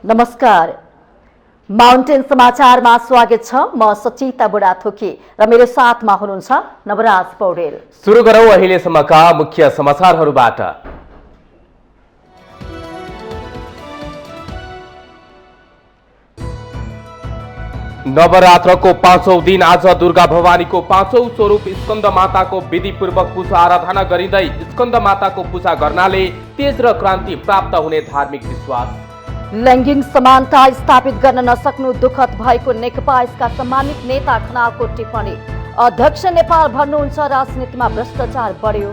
नमस्कार, माउन्टेन समाचारमा स्वागत छ। म सचिता बुढाथोकी र मेरो साथमा हुनुहुन्छ नवराज पौडेल। सुरु गरौं अहिलेसम्मका मुख्य समाचारहरूबाट। नवरात्रको 5औं दिन आज दुर्गा भवानीको 5औं स्वरूप स्कन्द माताको विधिपूर्वक पूजा आराधना गरिँदै स्कन्द माताको पूजा गर्नाले तेज र क्रान्ति प्राप्त हुने धार्मिक विश्वास। लैंगिक समानता स्थापित गर्न नसक्नु दुःखद भएको नेकपा यसका सम्मानित नेता खनालको टिप्पणी। अध्यक्ष नेपाल भन्नुहुन्छ राजनीतिमा भ्रष्टाचार बढ्यो।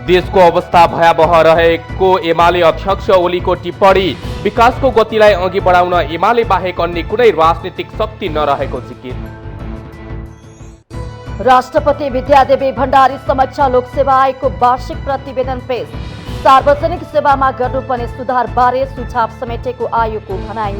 देशको अवस्था भयावह रहेको एमाले अध्यक्ष ओलीको टिप्पणी। विकासको गतिलाई अघि बढाउन एमाले बाहेक अन्य कुनै राजनीतिक शक्ति नरहेको जिकिर। राष्ट्रपति विद्यादेवी भण्डारी समक्ष लोकसेवा आयोगको वार्षिक प्रतिवेदन पेश। सार्वजनिक सेवामा गर्नुपर्ने सुधार बारे सुझाव समेटेको आयोगको भनाई।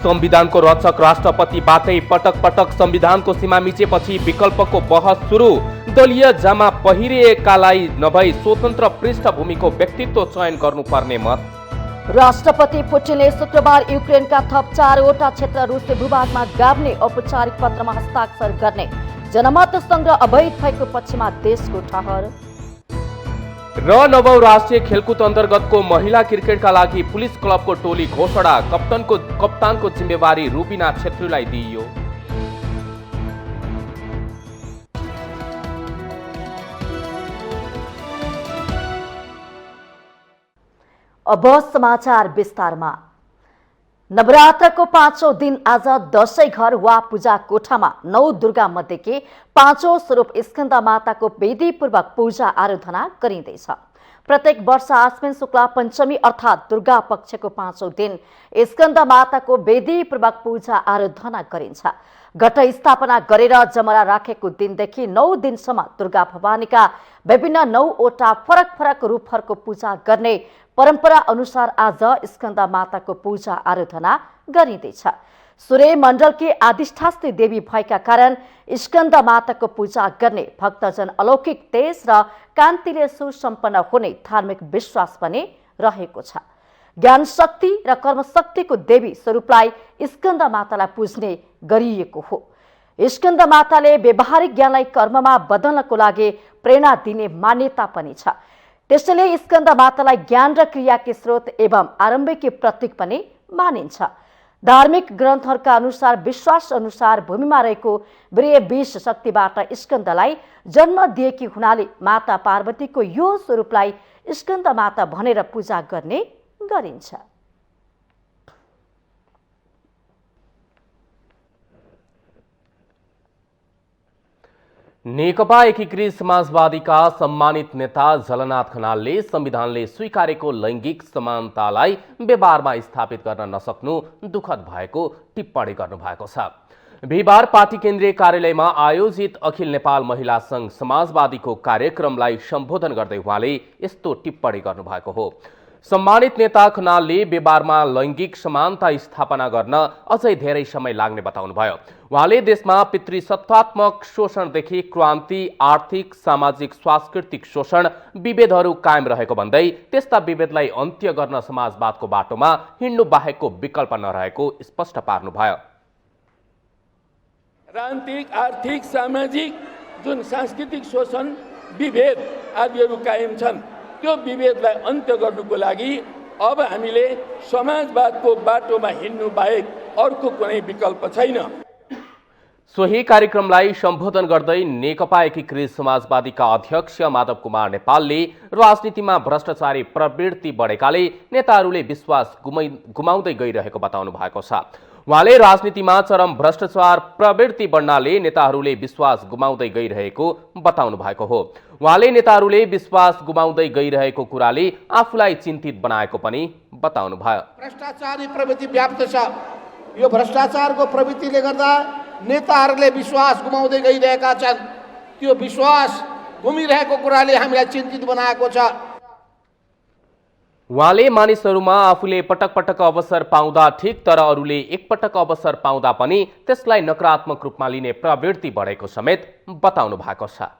संविधानको रक्षक राष्ट्रपतिबाटै पटक पटक संविधानको सीमा मिचेपछि विकल्पको बहस सुरु। दलीय जामा पहिरिएकालाई नभई स्वतन्त्र पृष्ठभूमिको व्यक्तित्व चयन गर्नुपर्ने मत। राष्ट्रपति पुटिनले शुक्रबार युक्रेनका थप 4वटा क्षेत्र रुसी भूभागमा गाभ्ने औपचारिक पत्रमा हस्ताक्षर गर्ने। जनमत संग्रह अवैध भएको पक्षमा देशको ठहर। र 9औं राष्ट्रिय खेलकुद अन्तर्गतको महिला क्रिकेटका लागि पुलिस क्लबको टोली घोषणा। कप्तानको जिम्मेवारी रुबिना छेत्रीलाई दिइयो। अब समाचार विस्तारमा। नवरात्रको 5औं दिन आज दशैं घर वा पूजा कोठामा 9 दुर्गा मध्येकी 5औं स्वरूप स्कन्द माताको विधिपूर्वक पूजा आराधना गरिँदैछ। प्रत्येक वर्ष आश्विन शुक्ला पञ्चमी अर्थात् दुर्गा पक्षको 5औं दिन स्कन्द माताको विधिपूर्वक पूजा आराधना गरिन्छ। घट स्थापना गरेर जमरा राखेको दिनदेखि 9 दिनसम्म दुर्गा भवानीका विभिन्न 9वटा फरक फरक रूपहरूको पूजा गर्ने परम्परा अनुसार आज स्कन्द माताको पूजा आराधना गरिँदैछ। सूर्य मण्डलकी अधिष्ठात्री देवी भएका कारण स्कन्द माताको पूजा गर्ने भक्तजन अलौकिक तेज र कान्तिले सुसम्पन्न हुने धार्मिक विश्वास पनि रहेको छ। ज्ञान शक्ति र कर्मशक्तिको देवी स्वरूपलाई स्कन्द मातालाई पूज्ने गरिएको हो। स्कन्द माताले व्यवहारिक ज्ञानलाई कर्ममा बदल्नको लागि प्रेरणा दिने मान्यता पनि छ। त्यसैले स्कन्द मातालाई ज्ञान र क्रियाकी स्रोत एवं आरम्भकी प्रतीक पनि मानिन्छ। धार्मिक ग्रन्थहरूका अनुसार विश्वास अनुसार भूमिमा रहेको वीर्य विष शक्तिबाट स्कन्दलाई जन्म दिएकी हुनाले माता पार्वतीको यो स्वरूपलाई स्कन्द माता भनेर पूजा गर्ने गरिन्छ। नेकपा एकीकृत समाजवादीका सम्मानित नेता झलनाथ खनालले संविधानले स्वीकारेको लैंगिक समानतालाई व्यवहारमा स्थापित गर्न नसक्नु दुःखद भएको टिप्पणी गर्नुभएको छ। बिहिबार पार्टी केन्द्रीय कार्यालयमा आयोजित अखिल नेपाल महिला संघ समाजवादीको कार्यक्रमलाई सम्बोधन गर्दै उहाँले यस्तो टिप्पणी गर्नुभएको हो। सम्मानित नेता खनालले व्यवहारमा लैंगिक समानता स्थापना गर्न अझै धेरै समय लाग्ने बताउनुभयो। उहाँले देशमा पितृसत्तात्मक शोषणदेखि क्रान्ति, आर्थिक, सामाजिक, सांस्कृतिक शोषण, विभेदहरू कायम रहेको भन्दै त्यस्ता विभेदलाई अन्त्य गर्न समाजवादको बाटोमा हिँड्नु बाहेकको विकल्प नरहेको स्पष्ट पार्नुभयो। राजनीतिक, आर्थिक, सामाजिक जुन सांस्कृतिक शोषण, विभेद आदिहरू कायम छन्, त्यो विभेदलाई अन्त्य गर्नुको लागि अब हामीले समाजवादको बाटोमा हिँड्नु बाहेक अर्को कुनै विकल्प छैन। सोही कार्यक्रमलाई सम्बोधन गर्दै नेकपा एकीकृत समाजवादीका अध्यक्ष माधव कुमार नेपालले राजनीतिमा भ्रष्टाचारी प्रवृत्ति बढेकाले नेताहरूले विश्वास गुमाउँदै गइरहेको बताउनु भएको छ। उहाँले राजनीतिमा चरम भ्रष्टाचार प्रवृत्ति बढ्नाले नेताहरूले विश्वास गुमाउँदै गइरहेको बताउनु भएको हो। उहाँले नेताहरूले विश्वास गुमाउँदै गइरहेको कुराले आफूलाई चिन्तित बनाएको पनि बताउनु भयो। भ्रष्टाचारी प्रवृत्ति व्याप्त छ। यो भ्रष्टाचारको प्रवृत्तिले गर्दा नेताहरूले विश्वास गुमाउँदै गइरहेका छन्। त्यो विश्वास गुमिरहेको कुराले हामीलाई चिन्तित बनाएको छ। उहाँले मानिसहरूमा आफूले पटक पटक अवसर पाउँदा ठिक तर अरूले एकपटक अवसर पाउँदा पनि त्यसलाई नकारात्मक रूपमा लिने प्रवृत्ति बढेको समेत बताउनु भएको छ।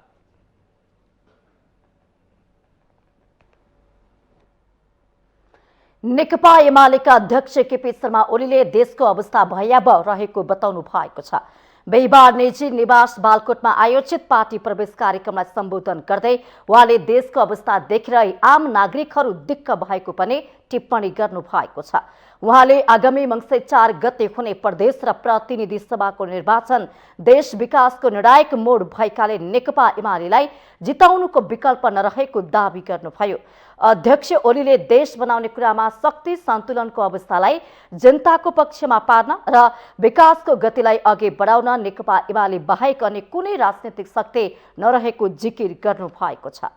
नेकपा एमालेका अध्यक्ष केपी शर्मा ओलीले देशको अवस्था भयावह रहेको बताउनु भएको छ। बिहीबार निजी निवास बालकोटमा आयोजित पार्टी प्रवेश कार्यक्रमलाई सम्बोधन गर्दै उहाँले देशको अवस्था देखेर आम नागरिकहरू दिक्क भएको पनि टिप्पणी गर्नु भएको छ। उहाँले आगामी मङ्सिर 4 गते हुने प्रदेश र प्रतिनिधि सभाको निर्वाचन देश विकासको निर्णायक मोड भएकाले नेकपा एमालेलाई जिताउनुको विकल्प नरहेको दावी गर्नुभयो। अध्यक्ष ओलीले देश बनाउने कुरामा शक्ति सन्तुलनको अवस्थालाई जनताको पक्षमा पार्न र विकासको गतिलाई अघि बढाउन नेकपा एमाले बाहेक अन्य कुनै राजनीतिक शक्ति नरहेको जिकिर गर्नु भएको छ।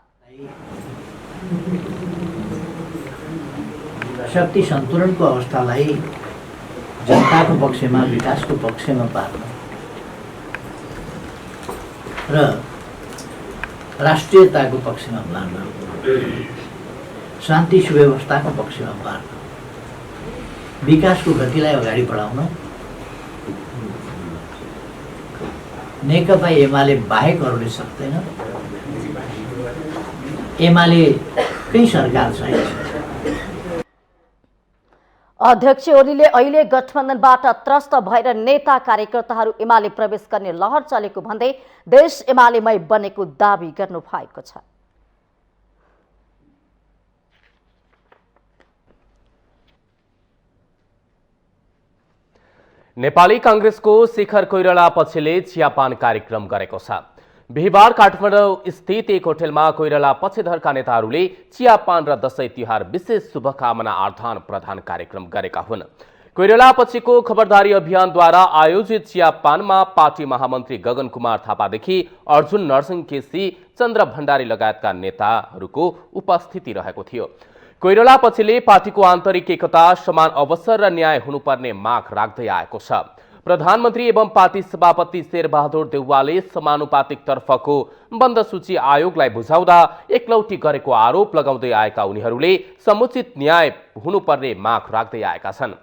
शक्ति सन्तुलनको अवस्थालाई जनताको पक्षमा विकासको पक्षमा पार्न र राष्ट्रियताको पक्षमा पार्न शान्ति सुव्यवस्थाको पक्षमा पार्न विकासको गतिलाई अगाडि बढाउन नेकपा एमाले बाहेक अरूले सक्दैन। एमालेकै सरकार चाहिन्छ। अध्यक्ष ओलीले अहिले गठबन्धनबाट त्रस्त भएर नेता कार्यकर्ताहरू एमाले प्रवेश गर्ने लहर चलेको भन्दै देश एमालेमै बनेको दावी गर्नु भएको छ। नेपाली कांग्रेसको शिखर कोइराला पक्षले चियापान कार्यक्रम गरेको छ। बिहीबार काठमाडौँ स्थित एक होटलमा कोइराला पक्षधरका नेताहरूले चियापान र दशैं तिहार विशेष शुभकामना आदान प्रदान कार्यक्रम गरेका हुन्। कोइराला पक्षको खबरदारी अभियानद्वारा आयोजित चियापानमा पार्टी महामन्त्री गगन कुमार थापादेखि अर्जुन नरसिंह केसी, चन्द्र भण्डारी लगायतका नेताहरूको उपस्थिति रहेको थियो। कोइराला पक्षले पार्टीको आन्तरिक एकता, समान अवसर र न्याय हुनुपर्ने माग राख्दै आएको छ। प्रधानमन्त्री एवं पार्टी सभापति शेरबहादुर देउवाले समानुपातिक तर्फको बन्द सूची आयोगलाई बुझाउँदा एकलौटी गरेको आरोप लगाउँदै आएका उनीहरूले समुचित न्याय हुनुपर्ने माग राख्दै आएका छन्।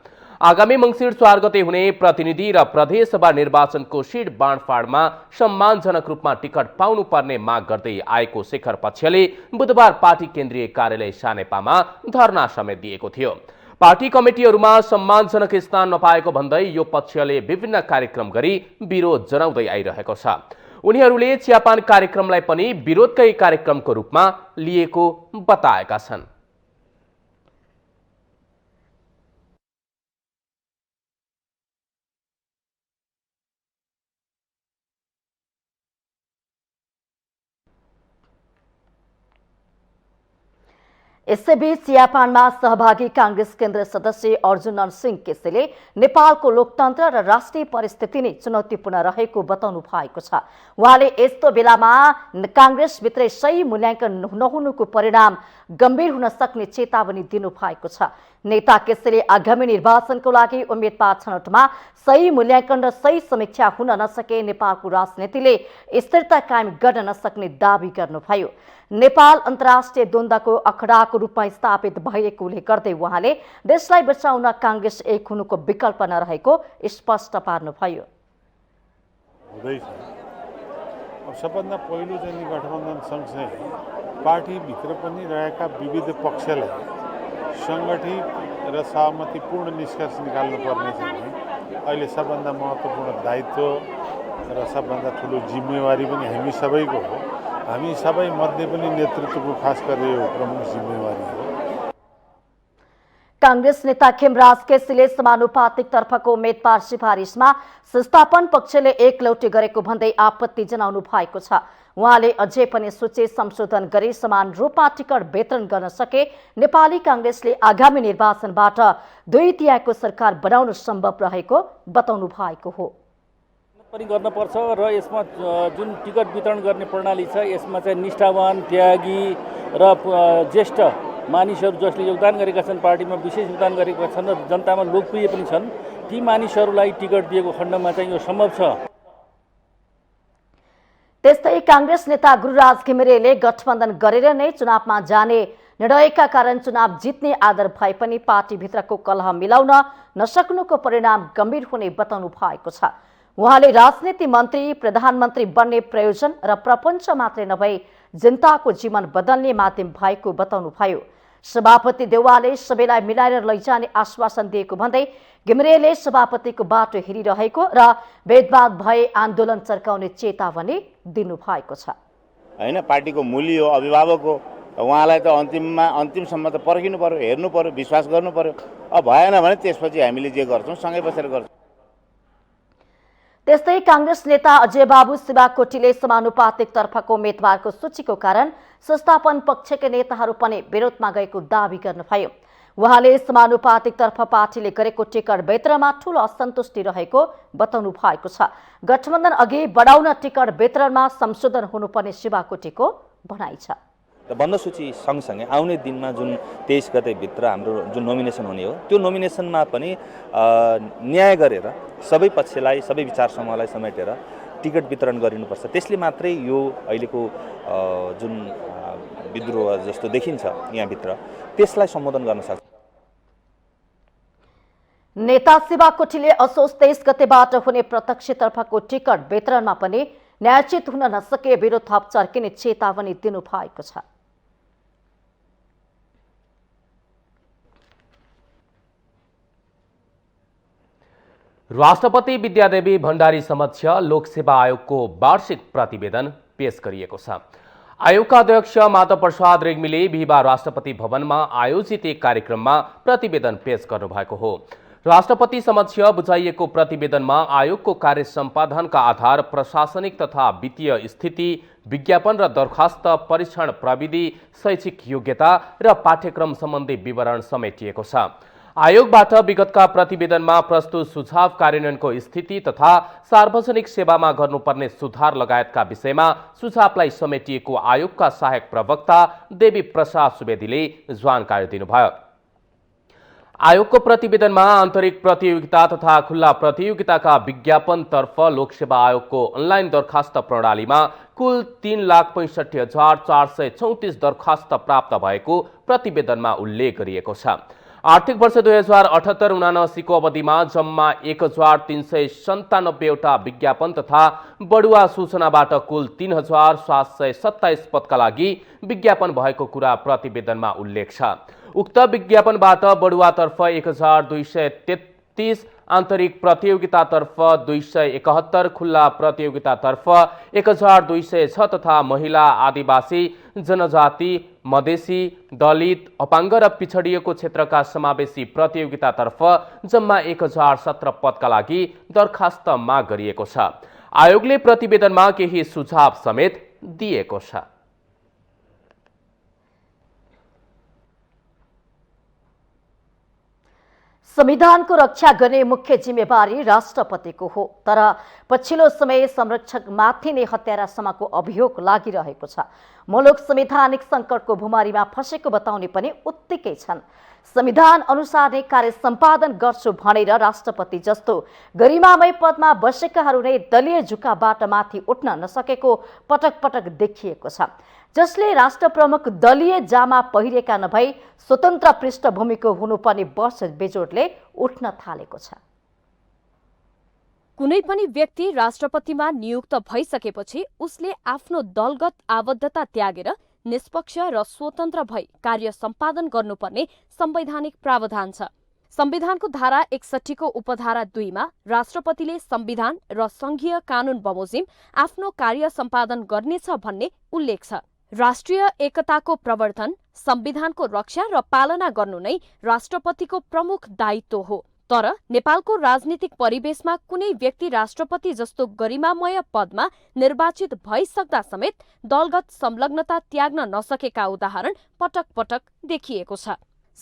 आगामी मङ्सिर 4 गते हुने प्रतिनिधि र प्रदेश सभा निर्वाचनको सिट बाँडफाँडमा सम्मानजनक रूपमा टिकट पाउनुपर्ने माग गर्दै आएको शेखर पक्षले बुधबार पार्टी केन्द्रीय कार्यालय सानेपामा धरना समेत दिएको थियो। पार्टी कमिटीहरूमा सम्मानजनक स्थान नपाएको भन्दै यो पक्षले विभिन्न कार्यक्रम गरी विरोध जनाउँदै आइरहेको छ। उनीहरूले चियापान कार्यक्रमलाई पनि विरोधकै कार्यक्रमको रूपमा लिएको बताएका छन्। यसैबीच चियापानमा सहभागी कांग्रेस केन्द्र सदस्य अर्जुन नरसिंह केसीले नेपालको लोकतन्त्र र राष्ट्रिय परिस्थिति नै चुनौतीपूर्ण रहेको बताउनु भएको छ। उहाँले यस्तो बेलामा कांग्रेसभित्रै सही मूल्याङ्कन नहुनुको परिणाम गम्भीर हुन सक्ने चेतावनी दिनु भएको छ। नेता केसीले आगामी निर्वाचनको लागि उम्मेदवार छनौटमा सही मूल्याङ्कन र सही समीक्षा हुन नसके नेपालको राजनीतिले स्थिरता कायम गर्न नसक्ने दावी गर्नुभयो। नेपाल अन्तर्राष्ट्रिय द्वन्द्वको अखडाको रूपमा स्थापित भइरहेको उल्लेख गर्दै उहाँले देशलाई बचाउन कांग्रेस एक हुनुको विकल्प नरहेको स्पष्ट पार्नुभयो। सबभन्दा पहिलो चाहिँ गठबन्धन सँगसँगै पार्टीभित्र पनि रहेका विविध पक्षलाई सङ्गठित र सहमतिपूर्ण निष्कर्ष निकाल्नुपर्ने चाहिँ अहिले सबभन्दा महत्त्वपूर्ण दायित्व र सबभन्दा ठुलो जिम्मेवारी पनि हामी सबैको हो। हामी सबै मध्ये पनि नेतृत्वको खास गरेर यो प्रमुख जिम्मेवारी हो। कांग्रेस नेता खेमराज केसीले समानुपातिक तर्फको उम्मेदवार सिफारिसमा संस्थापन पक्षले एकलौटी गरेको भन्दै आपत्ति जनाउनु भएको छ। उहाँले अझै पनि सूची संशोधन गरी समान रूपमा टिकट वितरण गर्न सके नेपाली कांग्रेसले आगामी निर्वाचनबाट 2/3 सरकार बनाउन सम्भव रहेको बताउनु भएको हो। पनि गर्न पर्छ र यसमा जुन टिकट वितरण गर्ने प्रणाली छ यसमा चाहिँ निष्ठावान, त्यागी र ज्येष्ठ मानिसहरू जसले योगदान गरेका छन्, पार्टीमा विशेष योगदान गरेका छन् र जनतामा लोकप्रिय पनि छन्, ती मानिसहरूलाई टिकट दिएको खण्डमा चाहिँ यो सम्भव छ। त्यस्तै कांग्रेस नेता गुरुराज घिमिरेले गठबन्धन गरेर नै चुनावमा जाने निर्णयका कारण चुनाव जित्ने आदर भए पनि पार्टीभित्रको कलह मिलाउन नसक्नुको परिणाम गम्भीर हुने बताउनु भएको छ। उहाँले राजनीति मन्त्री, प्रधानमन्त्री बन्ने प्रयोजन र प्रपञ्च मात्रै नभई जनताको जीवन बदल्ने माध्यम भएको बताउनुभयो। सभापति देउवाले सबैलाई मिलाएर लैजाने आश्वासन दिएको भन्दै घिमिरेले सभापतिको बाटो हेरिरहेको र भेदभाद भए आन्दोलन चर्काउने चेतावनी दिनुभएको छ। हैन, पार्टीको मूल्य हो, अभिभावक हो, उहाँलाई त अन्तिमसम्म त पर्खिनु पर्यो, हेर्नु पर्यो, विश्वास गर्नु पर्यो। अब भएन भने त्यसपछि हामीले जे गर्छौँ सँगै बसेर गर्छौँ। त्यस्तै कांग्रेस नेता अजय बाबु शिवाकोटीले समानुपातिक तर्फको उम्मेदवारको सूचीको कारण संस्थापन पक्षका नेताहरू पनि विरोधमा गएको दावी गर्नुभयो। उहाँले समानुपातिक तर्फ पार्टीले गरेको टिकट वितरणमा ठूलो असन्तुष्टि रहेको बताउनु भएको छ। गठबन्धन अघि बढाउन टिकट वितरणमा संशोधन हुनुपर्ने शिवाकोटीको भनाइ छ। र बन्द सूची सँगसँगै आउने दिनमा जुन 23 गतेभित्र हाम्रो जुन नोमिनेसन हुने हो त्यो नोमिनेसनमा पनि न्याय गरेर सबै पक्षलाई, सबै विचार समूहलाई समेटेर टिकट वितरण गरिनुपर्छ। त्यसले मात्रै यो अहिलेको जुन विद्रोह जस्तो देखिन्छ यहाँभित्र त्यसलाई सम्बोधन गर्न सक्छ। नेता शिवाकोटीले असोज 23 गतेबाट हुने प्रत्यक्षतर्फको टिकट वितरणमा पनि न्यायोचित हुन नसके विरोध थप चर्किने चेतावनी दिनुभएको छ। राष्ट्रपति विद्यादेवी भण्डारी समक्ष लोकसेवा आयोगको वार्षिक प्रतिवेदन पेश गरिएको छ। आयोगका अध्यक्ष माधव प्रसाद रेग्मीले बिहिबार राष्ट्रपति भवनमा आयोजित एक कार्यक्रममा प्रतिवेदन पेश गर्नुभएको हो। राष्ट्रपति समक्ष बुझाइएको प्रतिवेदनमा आयोगको कार्य सम्पादनका आधार प्रशासनिक तथा वित्तीय स्थिति, विज्ञापन र दरखास्त परीक्षण प्रविधि, शैक्षिक योग्यता र पाठ्यक्रम सम्बन्धी विवरण समेटिएको छ। आयोगबाट विगतका प्रतिवेदनमा प्रस्तुत सुझाव कार्यान्वयनको स्थिति तथा सार्वजनिक सेवामा गर्नुपर्ने सुधार लगायतका विषयमा सुझावलाई समेटिएको आयोगका सहायक प्रवक्ता देवी प्रसाद सुवेदीले जानकारी दिनुभयो। आयोगको प्रतिवेदनमा आन्तरिक प्रतियोगिता तथा खुल्ला प्रतियोगिताका विज्ञापनतर्फ लोकसेवा आयोगको अनलाइन दरखास्त प्रणालीमा कुल 3,65,434 दरखास्त प्राप्त भएको प्रतिवेदनमा उल्लेख गरिएको छ। आर्थिक वर्ष 2078-79 को अवधिमा जम्मा 1,397 वटा विज्ञापन तथा बढुवा सूचनाबाट कुल 3,727 पदका लागि विज्ञापन भएको कुरा प्रतिवेदनमा उल्लेख छ। उक्त विज्ञापनबाट बढुवातर्फ 1,233, आन्तरिक प्रतियोगितातर्फ 271, खुल्ला प्रतियोगितातर्फ 1,206 तथा महिला, आदिवासी, जनजाति, मधेसी, दलित, अपाङ्ग र पिछडिएको क्षेत्रका समावेशी प्रतियोगितातर्फ जम्मा 1,017 पदका लागि दरखास्त माग गरिएको छ। आयोगले प्रतिवेदनमा केही सुझाव समेत दिएको छ। संविधानको रक्षा गर्ने मुख्य जिम्मेवारी राष्ट्रपतिको हो, तर पछिल्लो समय संरक्षकमाथि नै हत्यारासम्मको अभियोग लागिरहेको छ। मुलुक संवैधानिक सङ्कटको भुमारीमा फँसेको बताउने पनि उत्तिकै छन्। संविधान अनुसार नै कार्य सम्पादन गर्छु भनेर राष्ट्रपति जस्तो गरिमामय पदमा बसेकाहरू नै दलीय झुकाबाट माथि उठ्न नसकेको पटक पटक देखिएको छ, जसले राष्ट्र प्रमुख दलीय जामा पहिरेका नभई स्वतन्त्र पृष्ठभूमिको हुनुपर्ने वर्ष बेजोडले उठ्न थालेको छ। कुनै पनि व्यक्ति राष्ट्रपतिमा नियुक्त भइसकेपछि उसले आफ्नो दलगत आबद्धता त्यागेर निष्पक्ष र स्वतन्त्र भई कार्य सम्पादन गर्नुपर्ने संवैधानिक प्रावधान छ। संविधानको धारा 61 को उपधारा 2 मा राष्ट्रपतिले संविधान र संघीय कानून बमोजिम आफ्नो कार्य सम्पादन गर्नेछ भन्ने उल्लेख छ। राष्ट्रिय एकताको प्रवर्धन, संविधानको रक्षा र पालना गर्नु नै राष्ट्रपतिको प्रमुख दायित्व हो। तर नेपालको राजनीतिक परिवेशमा कुनै व्यक्ति राष्ट्रपति जस्तो गरिमामय पदमा निर्वाचित भइसक्दा समेत दलगत संलग्नता त्याग्न नसकेका उदाहरण पटक पटक देखिएको छ।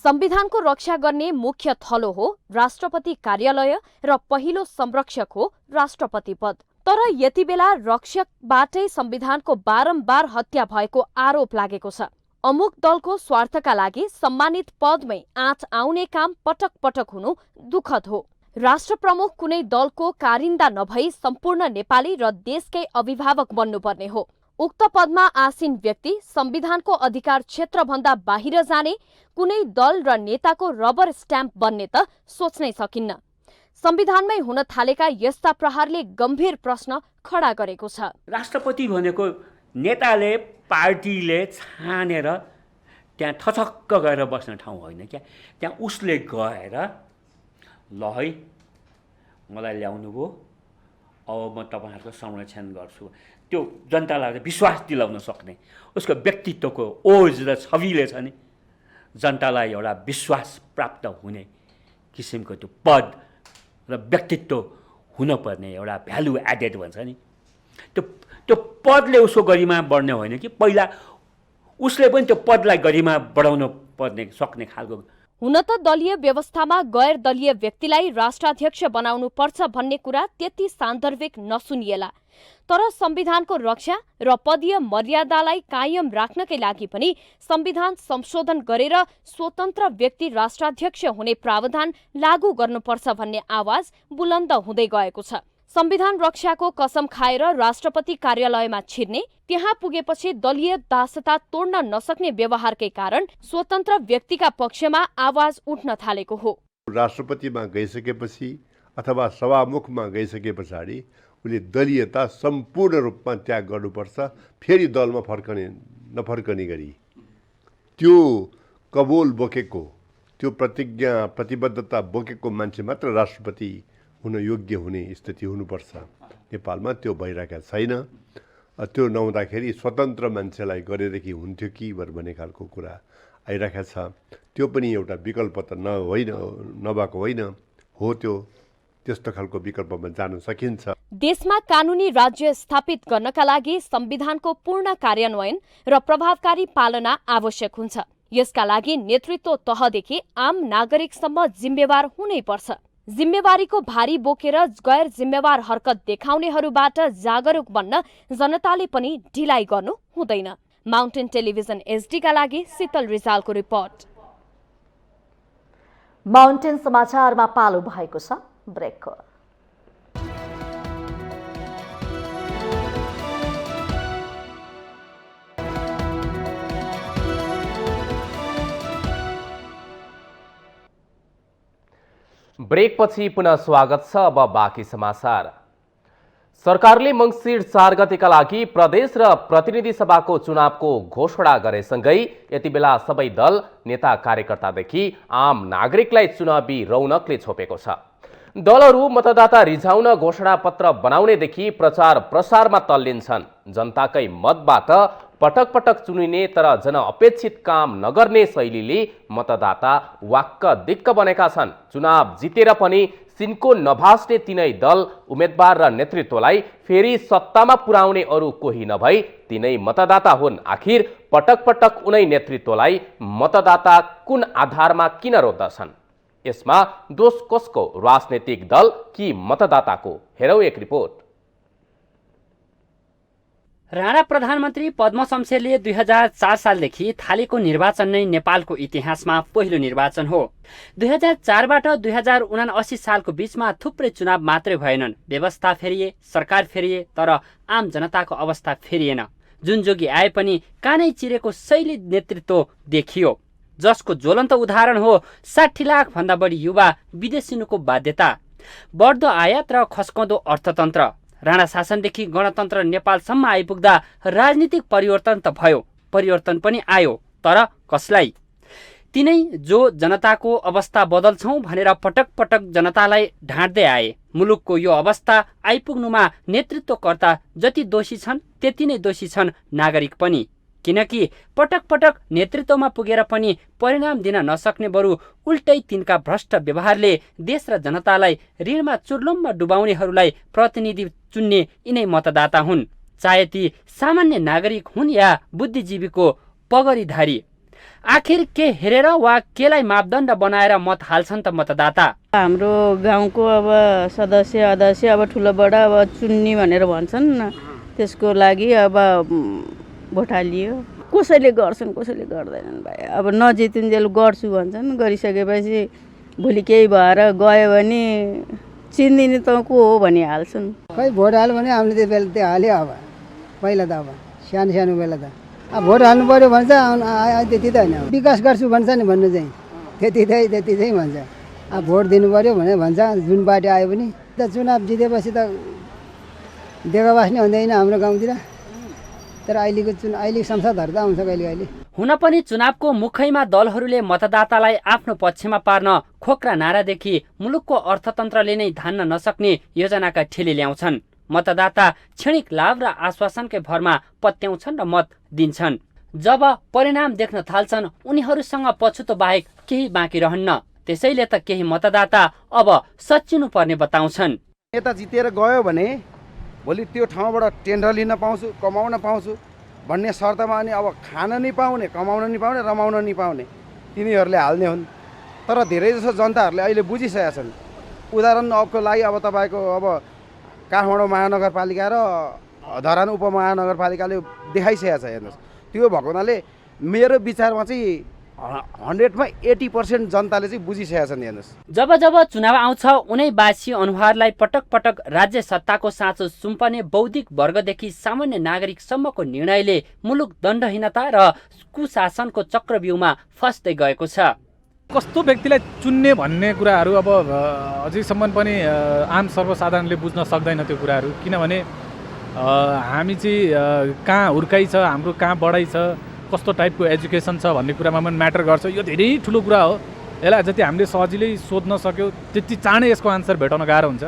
संविधानको रक्षा गर्ने मुख्य थलो हो राष्ट्रपति कार्यालय र पहिलो संरक्षक हो राष्ट्रपति पद। तर यति बेला रक्षकबाटै संविधानको बारम्बार हत्या भएको आरोप लागेको छ। अमुक दलको स्वार्थका लागि सम्मानित पदमै आँच आउने काम पटक पटक हुनु दुःखद हो। राष्ट्र प्रमुख कुनै दलको कारिन्दा नभई सम्पूर्ण नेपाली र देशकै अभिभावक बन्नुपर्ने हो। उक्त पदमा आसीन व्यक्ति संविधानको अधिकार क्षेत्रभन्दा बाहिर जाने, कुनै दल र नेताको रबर स्ट्याम्प बन्ने त सोच्नै सकिन्न। संविधानमै हुन थालेका यस्ता प्रहारले गम्भीर प्रश्न खडा गरेको छ। राष्ट्रपति भनेको नेताले, पार्टीले छानेर त्यहाँ थचक्क गएर बस्ने ठाउँ होइन क्या। त्यहाँ उसले गएर ल है मलाई ल्याउनु भयो, अब म तपाईँहरूको संरक्षण गर्छु, त्यो जनतालाई विश्वास दिलाउन सक्ने उसको व्यक्तित्वको ओज र छविले छ नि, जनतालाई एउटा विश्वास प्राप्त हुने किसिमको त्यो पद र व्यक्तित्व हुनुपर्ने एउटा भ्यालु एडेड भन्छ नि, त्यो पदले उसको गरिमा बढ्ने होइन कि पहिला उसले पनि त्यो पदलाई गरिमा बढाउन पर्ने सक्ने खालको। हुन त दलीय व्यवस्थामा गैर दलीय व्यक्तिलाई राष्ट्राध्यक्ष बनाउनु पर्छ भन्ने कुरा त्यति सान्दर्भिक नसुनिएला, तर संविधानको रक्षा र पदीय मर्यादालाई कायम राख्नकै लागि पनि संविधान संशोधन गरेर स्वतन्त्र व्यक्ति राष्ट्राध्यक्ष हुने प्रावधान लागू गर्नुपर्छ भन्ने आवाज बुलन्द हुँदै गएको छ। संविधान रक्षाको कसम खाएर राष्ट्रपति कार्यालयमा छिर्ने, त्यहाँ पुगेपछि दलीय दासता तोड्न नसक्ने व्यवहारकै कारण स्वतन्त्र व्यक्तिका पक्षमा आवाज उठ्न थालेको हो। राष्ट्रपतिमा गइसकेपछि अथवा सभामुखमा गइसके पछाडि उसले दलीयता सम्पूर्ण रूपमा त्याग गर्नुपर्छ, फेरि दलमा नफर्कने गरी त्यो कबोल बोकेको, त्यो प्रतिज्ञा प्रतिबद्धता बोकेको मान्छे मात्र राष्ट्रपति हुन योग्य हुने स्थिति हुनुपर्छ। नेपालमा त्यो भइरहेको छैन। त्यो नहुँदाखेरि स्वतन्त्र मान्छेलाई गरेदेखि हुन्थ्यो कि भन्ने खालको कुरा आइरहेको छ। त्यो पनि एउटा विकल्प त नभएको होइन हो, त्यो त्यस्तो खालको विकल्पमा जान सकिन्छ। देशमा कानूनी राज्य स्थापित गर्नका लागि संविधानको पूर्ण कार्यान्वयन र प्रभावकारी पालना आवश्यक हुन्छ। यसका लागि नेतृत्व तहदेखि आम नागरिकसम्म जिम्मेवार हुनै पर्छ। जिम्मेवारीको भारी बोकेर गैर जिम्मेवार हरकत देखाउनेहरूबाट जागरुक बन्न जनताले पनि ढिलाइ गर्नु हुँदैन। माउन्टेन टेलिभिजन एसडीका लागि शीतल रिजालको रिपोर्ट। माउन्टेन समाचारमा पालो भएको छ ब्रेकको। ब्रेकपछि पुनः स्वागत छ। अब बाँकी समाचार। सरकारले मङ्सिर 4 गतेका लागि प्रदेश र प्रतिनिधि सभाको चुनावको घोषणा गरेसँगै यति बेला सबै दल, नेता, कार्यकर्तादेखि आम नागरिकलाई चुनावी रौनकले छोपेको छ। दलहरू मतदाता रिझाउन घोषणापत्र बनाउनेदेखि प्रचार प्रसारमा तल्लिन्छन्। जनताकै मतबाट पटक पटक चुनिने तर जनअपेक्षित काम नगर्ने शैलीले मतदाता वाक्क दिक्क बनेका छन्। चुनाव जितेर पनि सिन्को नभास्ने तिनै दल, उम्मेद्वार र नेतृत्वलाई फेरि सत्तामा पुर्याउने अरू कोही नभई तिनै मतदाता हुन्। आखिर पटक पटक उनै नेतृत्वलाई मतदाता कुन आधारमा किन रोज्दछन्? यसमा दोष कसको, राजनीतिक दल कि मतदाताको? हेरौँ एक रिपोर्ट। राणा प्रधानमन्त्री पद्म शमशेरले 2004 सालदेखि थालेको निर्वाचन नै नेपालको इतिहासमा पहिलो निर्वाचन हो। 2004बाट 2079 सालको बीचमा थुप्रै चुनाव मात्रै भएनन्। व्यवस्था फेरिए, सरकार फेरिए, तर आम जनताको अवस्था फेरिएन। जुन जोगी आए पनि कानै चिरेको शैली नेतृत्व देखियो, जसको ज्वलन्त उदाहरण हो 60 लाख भन्दा बढी युवा विदेशिनुको बाध्यता, बढ्दो आयात र खस्कँदो अर्थतन्त्र। राणा शासनदेखि गणतन्त्र नेपालसम्म आइपुग्दा राजनीतिक परिवर्तन त भयो, परिवर्तन पनि आयो, तर कसलाई? तिनै जो जनताको अवस्था बदल्छौं भनेर पटक पटक जनतालाई ढाँट्दै आए। मुलुकको यो अवस्था आइपुग्नुमा नेतृत्वकर्ता जति दोषी छन् त्यति नै दोषी छन् नागरिक पनि, किनकि पटक पटक नेतृत्वमा पुगेर पनि परिणाम दिन नसक्ने बरु उल्टै तिनका भ्रष्ट व्यवहारले देश र जनतालाई ऋणमा चुर्लुममा डुबाउनेहरूलाई प्रतिनिधि चुन्ने यिनै मतदाता हुन्, चाहे ती सामान्य नागरिक हुन् या बुद्धिजीवीको पगरीधारी। आखिर के हेरेर वा केलाई मापदण्ड बनाएर मत हाल्छन् त मतदाता? हाम्रो गाउँको अब सदस्य अध्यक्ष अब ठुलो बडा अब चुन्ने भनेर भन्छन्, त्यसको लागि अब भोट हालियो। कसैले गर्छन् कसैले गर्दैनन् भाइ। अब नजितिन्जेल गर्छु भन्छन्, गरिसकेपछि भोलि केही भएर गयो भने चिन्दिने त को हो भनिहाल्छन्। खै भोट हाल्यो भने हामीले त्यो बेला त्यो हाल्यो। अब पहिला त अब सानो सानो बेला त अब भोट हाल्नु पऱ्यो भन्छ, त्यति त होइन। विकास गर्छु भन्छ नि, भन्नु चाहिँ त्यति चाहिँ भन्छ। अब भोट दिनु पऱ्यो भने भन्छ, जुन पार्टी आयो पनि। त चुनाव जितेपछि त देखा बस्ने हुँदैन हाम्रो गाउँतिर। तर अहिलेको संसदहरू त आउँछ कहिले कहिले। हुन पनि चुनावको मुखैमा दलहरूले मतदातालाई आफ्नो पक्षमा पार्न खोक्रा नारादेखि मुलुकको अर्थतन्त्रले नै धान्न नसक्ने योजनाका ठेली ल्याउँछन्। मतदाता क्षणिक लाभ र आश्वासनकै भरमा पत्याउँछन् र मत दिन्छन्। जब परिणाम देख्न थाल्छन् उनीहरूसँग पछुतो बाहेक केही बाँकी रहन्न। त्यसैले त केही मतदाता अब सच्चिनु पर्ने बताउँछन्। नेता जितेर गयो भने भोलि त्यो ठाउँबाट टेन्डर लिन पाउँछु, कमाउन पाउँछु भन्ने शर्तमा अनि अब खान नि पाउने, कमाउन नि पाउने, रमाउन नि पाउने तिनीहरूले हाल्ने हुन्। तर धेरैजसो जनताहरूले अहिले बुझिसकेका छन्। उदाहरण अबको लागि अब तपाईँको अब काठमाडौँ महानगरपालिका र धरान उपमहानगरपालिकाले देखाइसकेको छ। हेर्नुहोस्, त्यो भएको हुनाले मेरो विचारमा चाहिँ 100मा 80% जनताले चाहिँ बुझिसकेका छन्। हेर्नुहोस्, जब जब चुनाव आउँछ उनै बासी अनुहारलाई पटक पटक राज्य सत्ताको साँचो सुम्पने बौद्धिक वर्गदेखि सामान्य नागरिकसम्मको निर्णयले मुलुक दण्डहीनता र कुशासनको चक्रव्यूहमा फस्दै गएको छ। कस्तो व्यक्तिलाई चुन्ने भन्ने कुराहरू अब अझैसम्म पनि आम सर्वसाधारणले बुझ्न सक्दैन त्यो कुराहरू। किनभने हामी चाहिँ कहाँ हुर्काइ छ, हाम्रो कहाँ बढाइ छ, कस्तो टाइपको एजुकेसन छ भन्ने कुरामा पनि म्याटर गर्छ। यो धेरै ठुलो कुरा हो। यसलाई जति हामीले सजिलै सोध्न सक्यो त्यति चाँडै यसको आन्सर भेटाउन गाह्रो हुन्छ।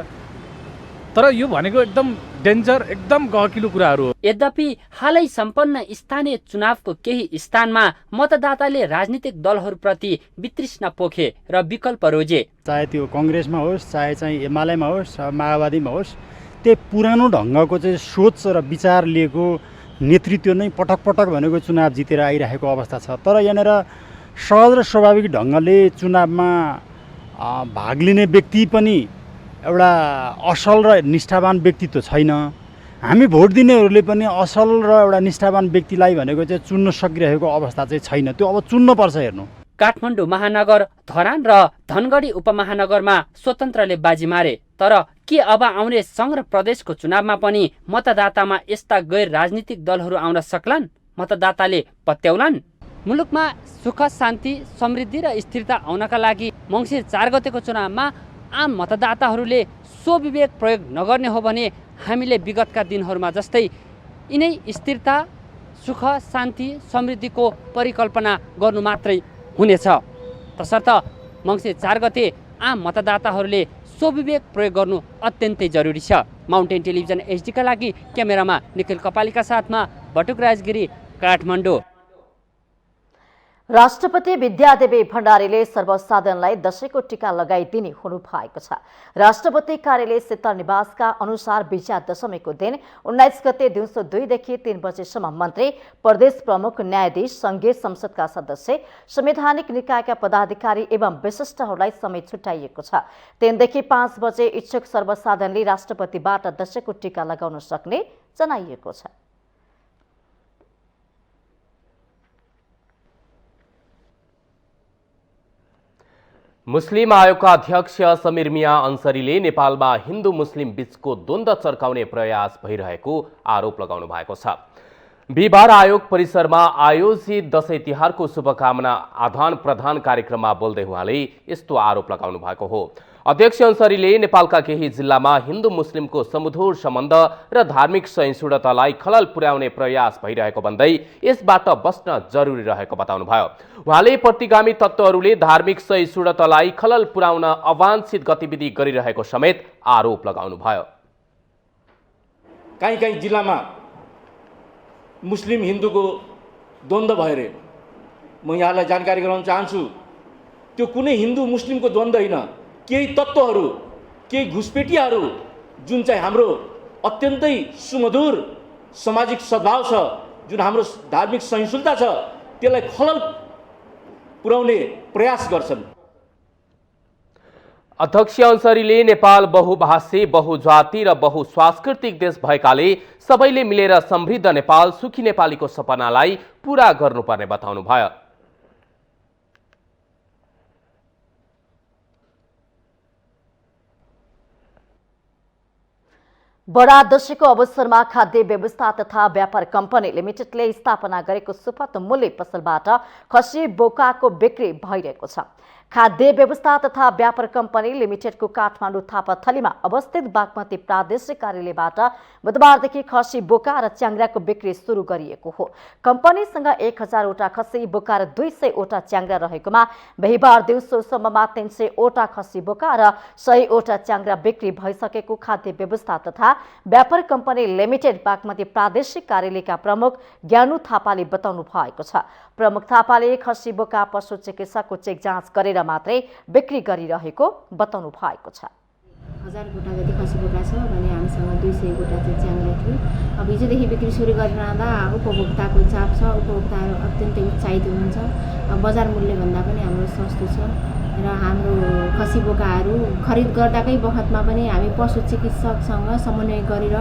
तर यो भनेको एकदम डेन्जर, एकदम गहकिलो कुराहरू हो। यद्यपि हालै सम्पन्न स्थानीय चुनावको केही स्थानमा मतदाताले राजनीतिक दलहरूप्रति वितृष्णा पोखे र विकल्प रोजे। चाहे त्यो कङ्ग्रेसमा होस्, चाहे चाहिँ एमालेमा होस्, माओवादीमा होस्, त्यो पुरानो ढङ्गको चाहिँ सोच र विचार लिएको नेतृत्व नै पटक पटक भनेको चुनाव जितेर आइरहेको अवस्था छ। तर यहाँनिर सहज र स्वाभाविक ढङ्गले चुनावमा भाग लिने व्यक्ति पनि एउटा असल र निष्ठावान व्यक्तित्व छैन। हामी भोट दिनेहरूले पनि असल र एउटा निष्ठावान व्यक्तिलाई भनेको चाहिँ चुन्न सकिरहेको अवस्था चाहिँ छैन। त्यो अब चुन्नुपर्छ। हेर्नु, काठमाडौँ महानगर, धरान र धनगढी उपमहानगरमा स्वतन्त्रले बाजी मारे। तर के अब आउने सङ्घ र प्रदेशको चुनावमा पनि मतदातामा यस्ता गैर राजनीतिक दलहरू आउन सक्लान्? मतदाताले पत्याउलान्? मुलुकमा सुख, शान्ति, समृद्धि र स्थिरता आउनका लागि मङ्सिर 4 गतेको चुनावमा आम मतदाताहरूले स्वविवेक प्रयोग नगर्ने हो भने हामीले विगतका दिनहरूमा जस्तै यिनै स्थिरता, सुख, शान्ति, समृद्धिको परिकल्पना गर्नु मात्रै हुनेछ। तसर्थ मङ्सिर 4 गते आम मतदाताहरूले स्वविवेक प्रयोग गर्नु अत्यन्तै जरुरी छ। माउन्टेन टेलिभिजन एचडीका लागि क्यामेरामा निखिल कपालीका साथमा बटुक राजगिरी, काठमाडौँ। राष्ट्रपति विद्यादेवी भण्डारीले सर्वसाधारणलाई दशैंको टीका लगाइदिने हुनु भएको छ। राष्ट्रपति कार्यालय शीतल निवासका अनुसार विजया दशमीको दिन 19 गते दिउँसो 2 देखि 3 बजेसम्म मन्त्री, प्रदेश प्रमुख, न्यायाधीश, संघीय संसदका सदस्य, संवैधानिक निकायका पदाधिकारी एवं विशिष्टहरूलाई समय छुट्याइएको छ। 3 देखि 5 बजे इच्छुक सर्वसाधारणले राष्ट्रपतिबाट दशैंको टीका लगाउन सक्ने जनाइएको छ। मुस्लिम आयोगका अध्यक्ष समीर मिया अन्सरीले नेपालमा हिन्दू मुस्लिम बीचको द्वन्द्व चर्काउने प्रयास भइरहेको आरोप लगाउनु भएको छ। बिहिबार आयोग परिसरमा आयोजित दशैं तिहारको शुभकामना आदान प्रदान कार्यक्रममा बोल्दै उहाँले यस्तो आरोप लगाउनु भएको हो। अध्यक्ष अन्सरीले नेपालका केही जिल्लामा हिन्दू मुस्लिमको सुमधुर सम्बन्ध र धार्मिक सहिष्णुतालाई खलल पुर्याउने प्रयास भइरहेको भन्दै यसबाट बस्न जरुरी रहेको बताउनुभयो। उहाँले प्रतिगामी तत्त्वहरूले धार्मिक सहिष्णुतालाई खलल पुर्याउन अवांछित गतिविधि गरिरहेको समेत आरोप लगाउनुभयो। कहीँ जिल्लामा मुस्लिम हिन्दूको द्वन्द्व भएर म यहाँलाई जानकारी गराउन चाहन्छु, त्यो कुनै हिन्दू मुस्लिमको द्वन्द्व होइन। केही तत्त्वहरू, केही घुसपेटियाहरू जुन चाहिँ हाम्रो अत्यन्तै सुमधुर सामाजिक सद्भाव छ, जुन हाम्रो धार्मिक सहिष्णुता छ, त्यसलाई खलल पुर्याउने प्रयास गर्छन्। अध्यक्ष अन्सरीले नेपाल बहुभाषी, बहुजाति र बहुसांस्कृतिक देश भएकाले सबैले मिलेर समृद्ध नेपाल, सुखी नेपालीको सपनालाई पूरा गर्नुपर्ने बताउनुभयो। बडा दशैंको अवसरमा खाद्य व्यवस्था तथा व्यापार कम्पनी लिमिटेडले स्थापना गरेको सुपथ मूल्य पसलबाट खसी बोकाको बिक्री भइरहेको छ। खाद्य व्यवस्था तथा व्यापार कम्पनी लिमिटेडको काठमाडौँ थापाथलीमा अवस्थित बागमती प्रादेशिक कार्यालयबाट बुधबारदेखि खसी बोका र च्याङ्ग्राको बिक्री सुरु गरिएको हो। कम्पनीसँग 1000 वटा खसी बोका र 200 वटा च्याङ्ग्रा रहेकोमा बिहीबार दिउँसोसम्ममा 300 वटा खसी बोका र 100 वटा च्याङ्ग्रा बिक्री भइसकेको खाद्य व्यवस्था तथा व्यापार कम्पनी लिमिटेड बागमती प्रादेशिक कार्यालयका प्रमुख ज्ञानु थापाले बताउनु भएको छ। प्रमुख थापाले खसी बोका पशु चिकित्सकको चेक जाँच गरेर मात्रै बिक्री गरिरहेको बताउनु भएको छ। 1000 गोटा जति खसी बोका छ भने हामीसँग 200 गोटा चाहिँ च्याङ्ग्रा थियो। अब हिजोदेखि बिक्री सुरु गरिरहँदा उपभोक्ताको चाप छ, उपभोक्ताहरू अत्यन्तै उत्साहित हुनुहुन्छ। बजार मूल्यभन्दा पनि हाम्रो सस्तो छ र हाम्रो खसी बोकाहरू खरिद गर्दाकै बखतमा पनि हामी पशु चिकित्सकसँग समन्वय गरेर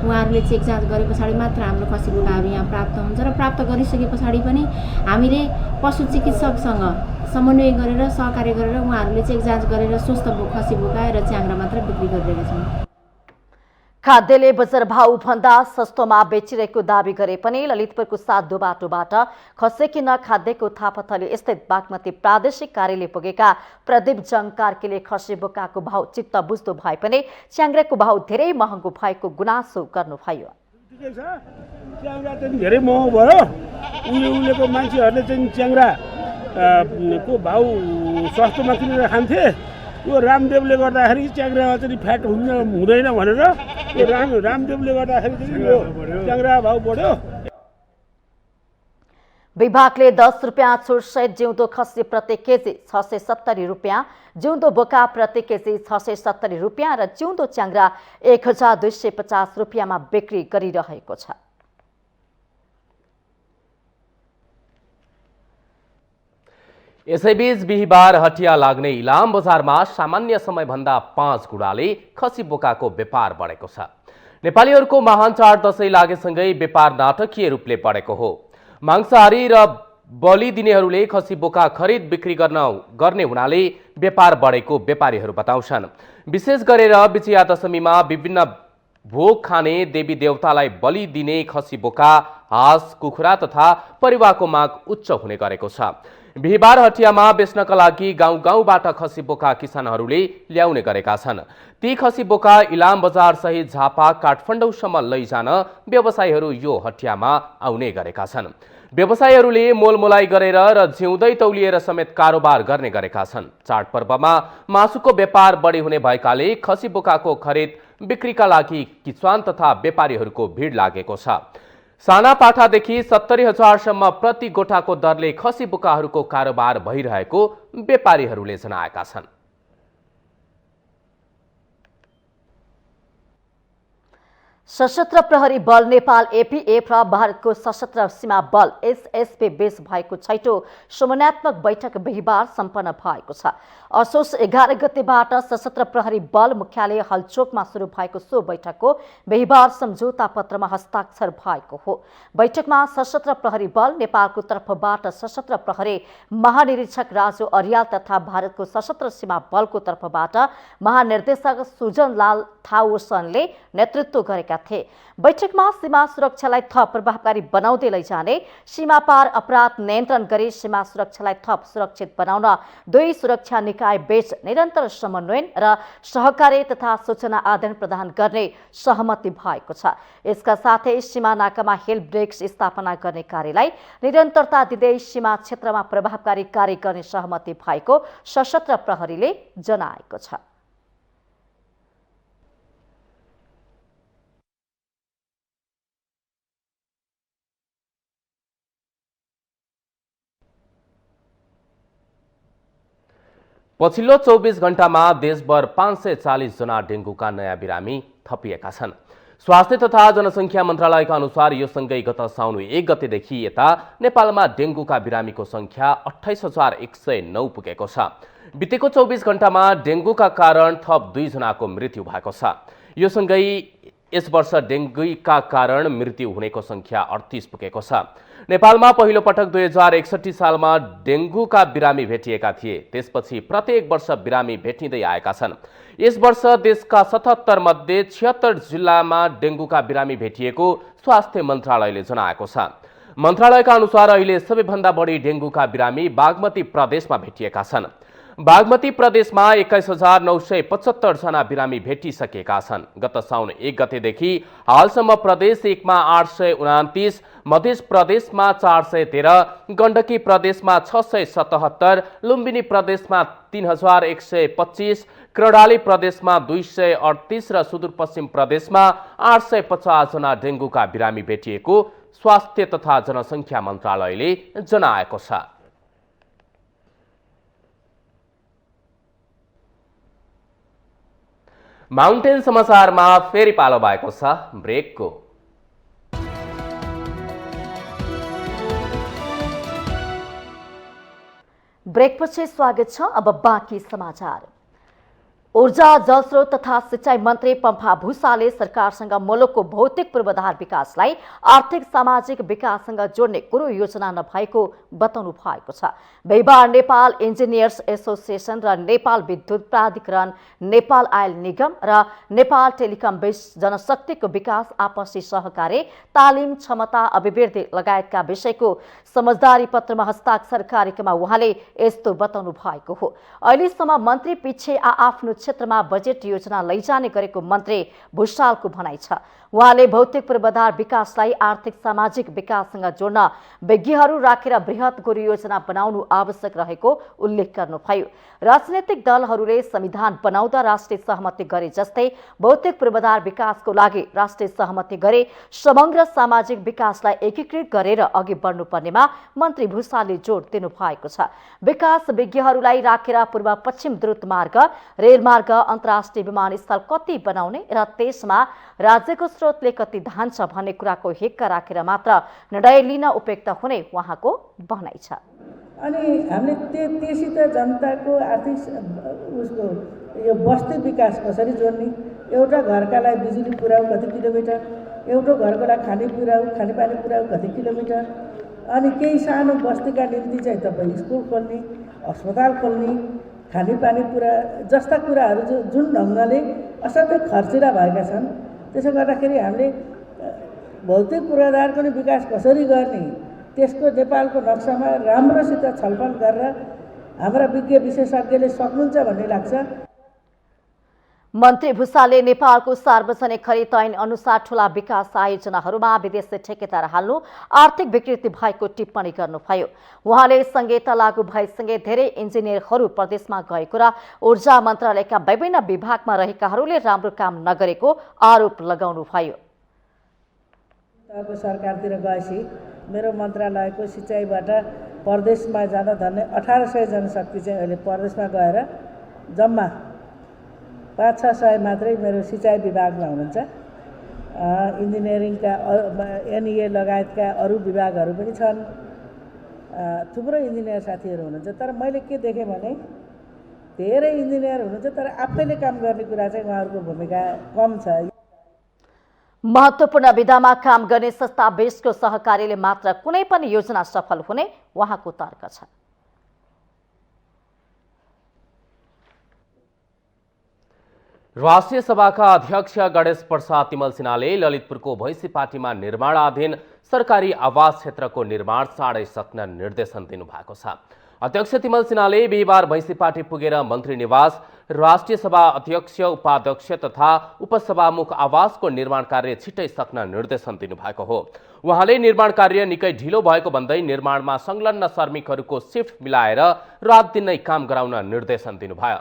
उहाँहरूले चेक जाँच गरे पछाडि मात्र हाम्रो खसी बोकाहरू यहाँ प्राप्त हुन्छ र प्राप्त गरिसके पछाडि पनि हामीले पशु चिकित्सकसँग समन्वय गरेर सहकार्य गरेर उहाँहरूले चेक जाँच गरेर स्वस्थ खसी बोका र च्याङ्ग्रा मात्र बिक्री गरिरहेका छौँ। खाद्यले बजार भाउ भन्दा सस्तोमा बेचिरहेको दावी गरे पनि ललितपुरको 7 बाटोबाट खसी किन्न खाद्यको थापाथली स्थित बागमती प्रादेशिक कार्यालय पुगेका प्रदीप जङ कार्कीले खसी बोकाको भाउ चित्त बुझ्दो भए पनि च्याङ्ग्राको भाउ धेरै महँगो भएको गुनासो गर्नुभयो। च्याङ्ग्रा चाहिँ धेरै महँगो भयो। उहिलेको मान्छेहरूले चाहिँ च्याङ्ग्रा को भाउ सस्तोमा किनेर खान्थे। यो रामदेवले गर्दाखेरि च्याङ्ग्रामा चाहिँ फ्याट हुँदैन भनेर यो रामदेवले गर्दाखेरि चाहिँ यो च्याङ्ग्रा भाउ बढ्यो। विभागले 10 रुपियाँ छुटसहित जिउँदो खसी प्रति केजी 670 रुपियाँ, जिउँदो बोका प्रति केजी 670 रुपियाँ र जिउँदो च्याङ्ग्रा 1250 रुपियाँमा बिक्री गरिरहेको छ। यसैबीच बिहीबार हटिया लाग्ने इलाम बजारमा सामान्य समयभन्दा 5 गुणाले खसी बोकाको व्यापार बढेको छ। नेपालीहरूको महान चाड दशैं लागेसँगै व्यापार नाटकीय रूपले बढेको हो। मांसाहारी र बलि दिनेहरूले खसी बोका खरिद बिक्री गर्ने हुनाले व्यापार बढेको व्यापारीहरू बताउँछन्। विशेष गरेर विजया दशमीमा विभिन्न भोग खाने देवी देवतालाई बलि दिने खसी बोका, हाँस, कुखुरा तथा परिवारको माग उच्च हुने गरेको छ। बिहीबार हटियामा बेच्नका लागि गाउँ गाउँबाट खसी बोका किसानहरूले ल्याउने गरेका छन्। ती खसी बोका इलाम बजार सहित झापा, काठमाडौँसम्म लैजान व्यवसायीहरू यो हटियामा आउने गरेका छन्। व्यवसायीहरूले मोलमोलाई गरेर र जिउँदै तौलिएर समेत कारोबार गर्ने गरेका छन्। चाडपर्वमा मासुको व्यापार बढी हुने भएकाले खसी बोकाको खरिद बिक्रीका लागि किसान तथा व्यापारीहरूको भिड लागेको छ। साना पाठादेखि 70,000सम्म प्रति गोठाको दरले खसी बोकाहरूको कारोबार भइरहेको व्यापारीहरूले जनाएका छन्। सशस्त्र प्रहरी बल नेपाल एपीएफ र भारतको सशस्त्र सीमा बल एसएसबी बीच भएको छैटौं समन्वयात्मक बैठक बिहीबार सम्पन्न भएको छ। असोज 11 गतेबाट सशस्त्र प्रहरी बल मुख्यालय हलचोकमा सुरु भएको सो बैठकको बिहीबार सम्झौता पत्रमा हस्ताक्षर भएको हो। बैठकमा सशस्त्र प्रहरी बल नेपालको तर्फबाट सशस्त्र प्रहरी महानिरीक्षक राजु अर्याल तथा भारतको सशस्त्र सीमा बलको तर्फबाट महानिर्देशक सुजनलाल थाउसनले नेतृत्व गरेका थिए। बैठकमा सीमा सुरक्षालाई थप प्रभावकारी बनाउँदै लैजाने, सीमा पार अपराध नियन्त्रण गरी सीमा सुरक्षालाई थप सुरक्षित बनाउन दुई सुरक्षा निकाय बीच निरन्तर समन्वयन र सहकार्य तथा सूचना आदान प्रदान गर्ने सहमति भएको छ। यसका साथै सीमा नाकामा हेल्प डेस्क स्थापना गर्ने कार्यलाई निरन्तरता दिँदै सीमा क्षेत्रमा प्रभावकारी कार्य गर्ने सहमति भएको सशस्त्र प्रहरीले जनाएको छ। पछिल्लो 24 घण्टामा देशभर 540 जना डेंगूका नयाँ बिरामी थपिएका छन्। स्वास्थ्य तथा जनसङ्ख्या मन्त्रालयका अनुसार यो सँगै गत साउन 1 गतेदेखि यता नेपालमा डेंगूका बिरामीको संख्या 28,109 पुगेको छ। बितेको 24 घण्टामा डेंगूका कारण थप 2 जनाको मृत्यु भएको छ। यो सँगै यस वर्ष डेंगूका कारण मृत्यु हुनेको संख्या 38 पुगेको छ। नेपालमा पहिलो पटक 2061 सालमा डेंगूका बिरामी भेटिएका थिए। त्यसपछि प्रत्येक वर्ष बिरामी भेटिँदै आएका छन्। यस वर्ष देशका 77 मध्ये 76 जिल्लामा डेंगूका बिरामी भेटिएको स्वास्थ्य मन्त्रालयले जनाएको छ। मन्त्रालयका अनुसार अहिले सबैभन्दा बढी डेंगूका बिरामी बागमती प्रदेशमा भेटिएका छन्। बागमती प्रदेशमा 21,975 जना बिरामी भेटिसकेका छन्। गत साउन 1 गतेदेखि हालसम्म प्रदेश 1 मा 829, मध्य प्रदेशमा 413, गण्डकी प्रदेशमा 677, लुम्बिनी प्रदेशमा 3,125, कर्णाली प्रदेशमा 238 र सुदूरपश्चिम प्रदेशमा 850 जना डेङ्गुका बिरामी भेटिएको स्वास्थ्य तथा जनसङ्ख्या मन्त्रालयले जनाएको छ। माउन्टेन समाचारमा फेरि पालो भएको छ ब्रेकको। ब्रेकपछि स्वागत छ। अब बाँकी समाचार। ऊर्जा, जलस्रोत तथा सिंचाई मन्त्री पम्फा भूषालले सरकारसँग मुलुकको भौतिक पूर्वाधार विकासलाई आर्थिक सामाजिक विकाससँग जोड्ने कुनै योजना नभएको बताउनु भएको छ। बिहिबार नेपाल इन्जिनियर्स एसोसिएसन र नेपाल विद्युत प्राधिकरण, नेपाल आयल निगम र नेपाल टेलिकम बीच जनशक्तिको विकास, आपसी सहकार्य, तालिम, क्षमता अभिवृद्धि लगायतका विषयको समझदारी पत्रमा हस्ताक्षर कार्यक्रममा उहाँले यस्तो बताउनु भएको हो। अहिलेसम्म मन्त्री पछि आफ्नो क्षेत्रमा बजेट योजना लैजाने गरेको मन्त्री भूषालको भनाइ छ। उहाँले भौतिक पूर्वाधार विकासलाई आर्थिक सामाजिक विकाससँग जोड्न विज्ञहरू राखेर बृहत गुरु योजना बनाउनु आवश्यक रहेको उल्लेख गर्नुभयो। राजनैतिक दलहरूले संविधान बनाउँदा राष्ट्रिय सहमति गरे जस्तै भौतिक पूर्वाधार विकासको लागि राष्ट्रिय सहमति गरे समग्र सामाजिक विकासलाई एकीकृत गरेर अघि बढ्नुपर्नेमा मन्त्री भूषालले जोड दिनु भएको छ। विकास विज्ञहरूलाई राखेर पूर्व पश्चिम द्रुत मार्ग, रेलमार्ग, अन्तर्राष्ट्रिय विमानस्थल कति बनाउने र त्यसमा राज्यको स्रोतले कति धान्छ भन्ने कुराको हेक्का राखेर मात्र निर्णय लिन उपयुक्त हुने उहाँको भनाइ छ। अनि हामीले त्यसित जनताको आर्थिक उसको यो बस्ती विकास कसरी जोड्ने, एउटा घरका लागि बिजुली पुर्याउ कति किलोमिटर, एउटा घरको लागि खानेपानी पुर्याउ कति किलोमिटर, अनि केही सानो बस्तीका निम्ति चाहिँ तपाईँ स्कुल खोल्ने, अस्पताल खोल्ने, खानेपानी पुरा जस्ता कुराहरू जुन ढङ्गले असाध्यै खर्चिला भएका छन्। त्यसो गर्दाखेरि हामीले भौतिक पूर्वाधारको नि विकास कसरी गर्ने त्यसको नेपालको नक्सामा राम्रोसित छलफल गरेर हाम्रा विज्ञ विशेषज्ञले सक्नुहुन्छ भन्ने लाग्छ। मन्त्री भूषालले नेपालको सार्वजनिक खरिद ऐन अनुसार ठूला विकास आयोजनाहरूमा विदेशी ठेकेदार हाल्नु आर्थिक विकृति भएको टिप्पणी गर्नुभयो। उहाँले संहिता लागू भएसँगै धेरै इन्जिनियरहरू प्रदेशमा गएको र ऊर्जा मन्त्रालयका विभिन्न विभागमा रहेकाहरूले राम्रो काम नगरेको आरोप लगाउनुभयो। अब सरकारतिर गएपछि मेरो मन्त्रालयको सिँचाइबाट प्रदेशमा जाँदा धन्य 1800 जनशक्ति चाहिँ अहिले प्रदेशमा गएर जम्मा 500-600 मात्रै मेरो सिँचाइ विभागमा हुनुहुन्छ। इन्जिनियरिङका एनइए लगायतका अरू विभागहरू पनि छन्, थुप्रो इन्जिनियर साथीहरू हुनुहुन्छ। तर मैले के देखेँ भने धेरै इन्जिनियर हुनुहुन्छ तर आफैले काम गर्ने कुरा चाहिँ उहाँहरूको भूमिका कम छ। महत्त्वपूर्ण विधामा काम गर्ने संस्था बीचको सहकार्यले मात्र कुनै पनि योजना सफल हुने उहाँको तर्क छ। राष्ट्रिय सभाका अध्यक्ष गणेश प्रसाद तिमल सिन्हाले ललितपुरको भैँसीपाटीमा निर्माणाधीन सरकारी आवास क्षेत्रको निर्माण चाँडै सक्न निर्देशन दिनुभएको छ। अध्यक्ष तिमल सिन्हाले बिहिबार भैँसीपाटी पुगेर मन्त्री निवास, राष्ट्रिय सभा अध्यक्ष, उपाध्यक्ष तथा उपसभामुख आवासको निर्माण कार्य छिट्टै सक्न निर्देशन दिनुभएको हो। उहाँले निर्माण कार्य निकै ढिलो भएको भन्दै निर्माणमा संलग्न श्रमिकहरूको शिफ्ट मिलाएर रात दिन नै काम गराउन निर्देशन दिनुभयो।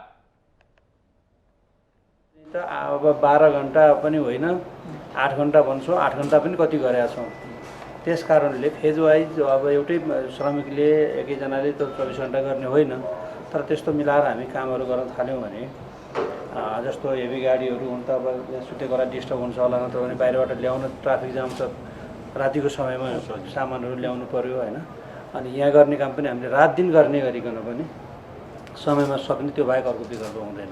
अब 12 घण्टा पनि होइन, 8 घण्टा भन्छौँ, 8 घण्टा पनि कति गरेका छौँ। त्यस कारणले फेज वाइज अब एउटै श्रमिकले एकैजनाले त 24 घण्टा गर्ने होइन, तर त्यस्तो मिलाएर हामी कामहरू गर्न थाल्यौँ भने जस्तो हेभी गाडीहरू हुन् त अब सुतेको बेला डिस्टर्ब हुन्छ होला, नत्र भने बाहिरबाट ल्याउन ट्राफिक जाम छ, रातिको समयमा सामानहरू ल्याउनु पर्यो होइन। अनि यहाँ गर्ने काम पनि हामीले रात दिन गर्ने गरिकन पनि समयमा सक्ने, त्यो बाहेक अर्को विकल्प हुँदैन।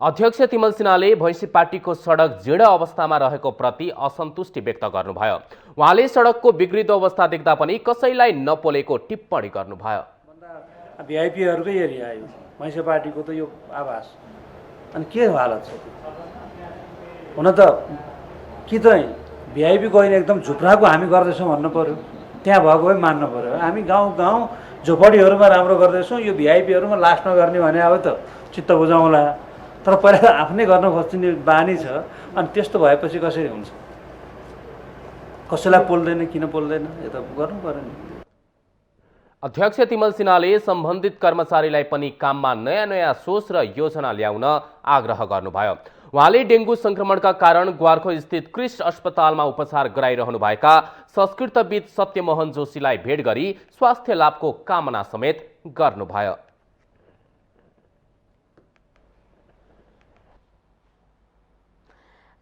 अध्यक्ष तिमल सिन्हाले भैँसीपाटीको सडक जीर्ण अवस्थामा रहेको प्रति असन्तुष्टि व्यक्त गर्नुभयो। उहाँले सडकको बिग्रिदो अवस्था देख्दा पनि कसैलाई नपोलेको टिप्पणी गर्नुभयो। भिआइपीहरूकै एरिया आयो भैँसीपाटीको त यो आवास, अनि के हालत छ हुन त कि चाहिँ भिआइपी गएर एकदम झुप्राको हामी गर्दैछौँ भन्नु पर्यो, त्यहाँ भएको भए मान्नु पर्यो। हामी गाउँ झोपडीहरूमा राम्रो गर्दैछौँ, यो भिआइपीहरूमा लास्टमा गर्ने भने अब त चित्त बुझाउँला, तर पहिला आफ्नै गर्न खोज्ने बानी छ। अनि त्यस्तो भएपछि कसरी हुन्छ? कसैलाई पोल्दैन, किन पोल्दैन? यो त गर्नु पर्यो नि। अध्यक्ष तिमल सिन्हाले सम्बन्धित कर्मचारीलाई पनि काममा नयाँ नयाँ सोच र योजना ल्याउन आग्रह गर्नुभयो। उहाँले डेङ्गु संक्रमणका कारण ग्वारखो स्थित क्रिस्ट अस्पतालमा उपचार गराइरहनुभएका संस्कृतविद सत्यमोहन जोशीलाई भेट गरी स्वास्थ्य लाभको कामना समेत गर्नुभयो।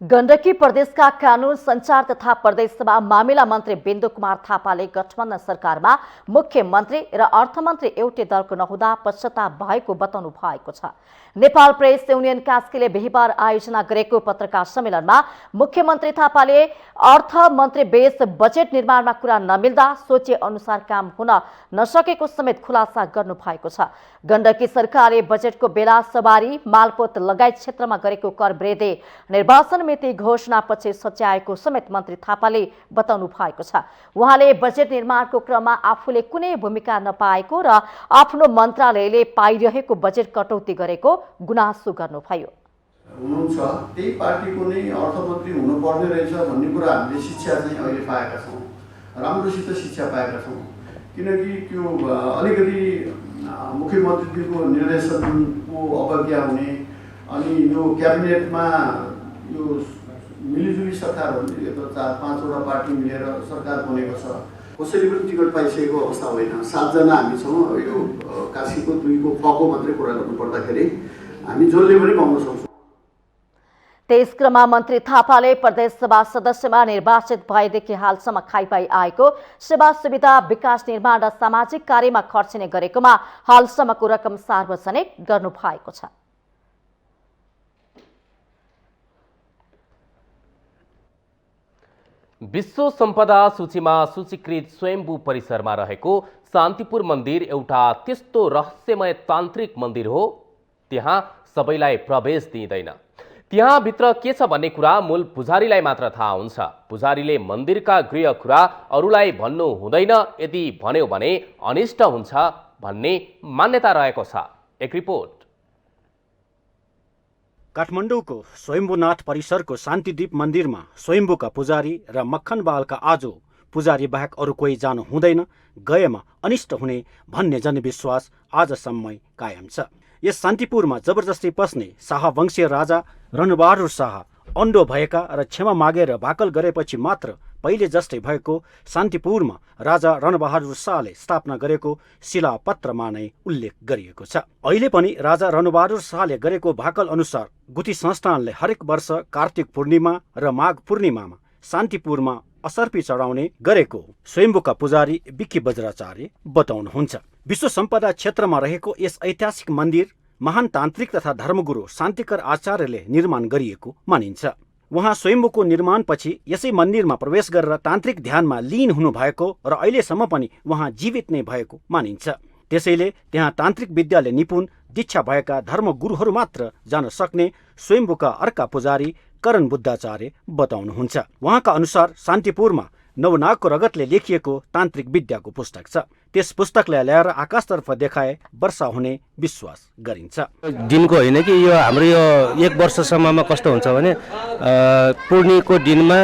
गण्डकी प्रदेशका कानून संचार तथा प्रदेश सभा मामिला मन्त्री बिन्दु कुमार थापाले गठबन्धन सरकारमा मुख्यमन्त्री र अर्थमन्त्री एउटै दलको नहुँदा पश्चाताप भएको बताउनु भएको छ। नेपाल प्रेस युनियन कास्कीले बिहिबार आयोजना गरेको पत्रकार सम्मेलनमा मुख्यमन्त्री थापाले अर्थमन्त्री बीच बजेट निर्माणमा कुरा नमिल्दा सोचे अनुसार काम हुन नसकेको समेत खुलासा गर्नु भएको छ। गण्डकी सरकारले बजेटको बेला सवारी, मालपोत लगायत क्षेत्रमा गरेको कर वृद्धि निर्वाचन मिति घोषणापछि सच्याएको समेत मन्त्री थापाले बताउनु भएको छ। उहाँले बजेट निर्माणको क्रममा आफूले कुनै भूमिका नपाएको र आफ्नो मन्त्रालयले पाइरहेको बजेट कटौती गरेको गुनासो गर्नुभयो। हुनुहुन्छ त्यही पार्टीको नै अर्थमन्त्री हुनुपर्ने रहेछ भन्ने कुरा हामीले शिक्षा चाहिँ अहिले पाएका छौँ, राम्रोसित शिक्षा पाएका छौँ। किनकि त्यो अलिकति मुख्यमन्त्रीको निर्देशनको अवज्ञा हुने, अनि यो क्याबिनेटमा यो मिलिजुली सरकार हो, यो त 4-5वटा पार्टी मिलेर सरकार बनेको छ। कसैले पनि टिकट पाइसकेको अवस्था होइन। 7 जना हामी छौँ। यो काशीको 2को फको मात्रै कुरा गर्नुपर्दाखेरि हामी जसले पनि पाउन सक्छौँ। त्यस क्रममा मन्त्री थापाले प्रदेश सभा सदस्यमा निर्वाचित भएदेखि हालसम्म खाइपाई आएको सेवा सुविधा, विकास निर्माण र सामाजिक कार्यमा खर्चिने गरेकोमा हालसम्मको रकम सार्वजनिक गर्नु भएको छ। विश्व सम्पदा सूचीमा सूचीकृत स्वयम्भू परिसरमा रहेको शान्तिपुर मन्दिर एउटा त्यस्तो रहस्यमय तान्त्रिक मन्दिर हो, त्यहाँ सबैलाई प्रवेश दिइँदैन। त्यहाँ भित्र के छ भन्ने कुरा मूल पुजारीलाई मात्र थाहा हुन्छ। पुजारीले मन्दिरका गृह कुरा अरूलाई भन्नु हुँदैन, यदि भन्यो भने अनिष्ट हुन्छ भन्ने मान्यता रहेको छ। एक रिपोर्ट। काठमाडौँको स्वयम्भूनाथ परिसरको शान्तिदीप मन्दिरमा स्वयम्भूका पुजारी र मक्खनबालका आजो पुजारी बाहेक अरू कोही जानु हुँदैन, गएमा अनिष्ट हुने भन्ने जनविश्वास आजसम्म कायम छ। यस शान्तिपुरमा जबरजस्ती पस्ने शाहवंशीय राजा रणबहादुर शाह अन्डो भएका र क्षमा मागेर भाकल गरेपछि मात्र पहिले जस्तै भएको शान्तिपुरमा राजा रणबहादुर शाहले स्थापना गरेको शिलापत्रमा नै उल्लेख गरिएको छ। अहिले पनि राजा रणबहादुर शाहले गरेको भाकल अनुसार गुठी संस्थानले हरेक वर्ष कार्तिक पूर्णिमा र माघ पूर्णिमामा शान्तिपुरमा असर्पी चढाउने गरेको स्वयम्भूका पुजारी विक्की बज्राचार्य बताउनुहुन्छ। विश्व सम्पदा क्षेत्रमा रहेको यस ऐतिहासिक मन्दिर महान तान्त्रिक तथा धर्मगुरु शान्तिकर आचार्यले निर्माण गरिएको मानिन्छ। उहाँ स्वयम्भूको निर्माणपछि यसै मन्दिरमा प्रवेश गरेर तान्त्रिक ध्यानमा लीन हुनुभएको र अहिलेसम्म पनि उहाँ जीवित नै भएको मानिन्छ। त्यसैले त्यहाँ तान्त्रिक विद्याले निपुण दीक्षा भएका धर्मगुरुहरू मात्र जान सक्ने स्वयम्भूका अर्का पुजारी करण बुद्धाचार्य बताउनुहुन्छ। उहाँका अनुसार शान्तिपुरमा नवनागको रगतले लेखिएको तान्त्रिक विद्याको पुस्तक छ। त्यस पुस्तकलाई ल्याएर आकाशतर्फ देखाए वर्षा हुने विश्वास गरिन्छ। दिनको होइन कि यो हाम्रो यो 1 वर्षसम्ममा कस्तो हुन्छ भने पूर्णिको दिनमा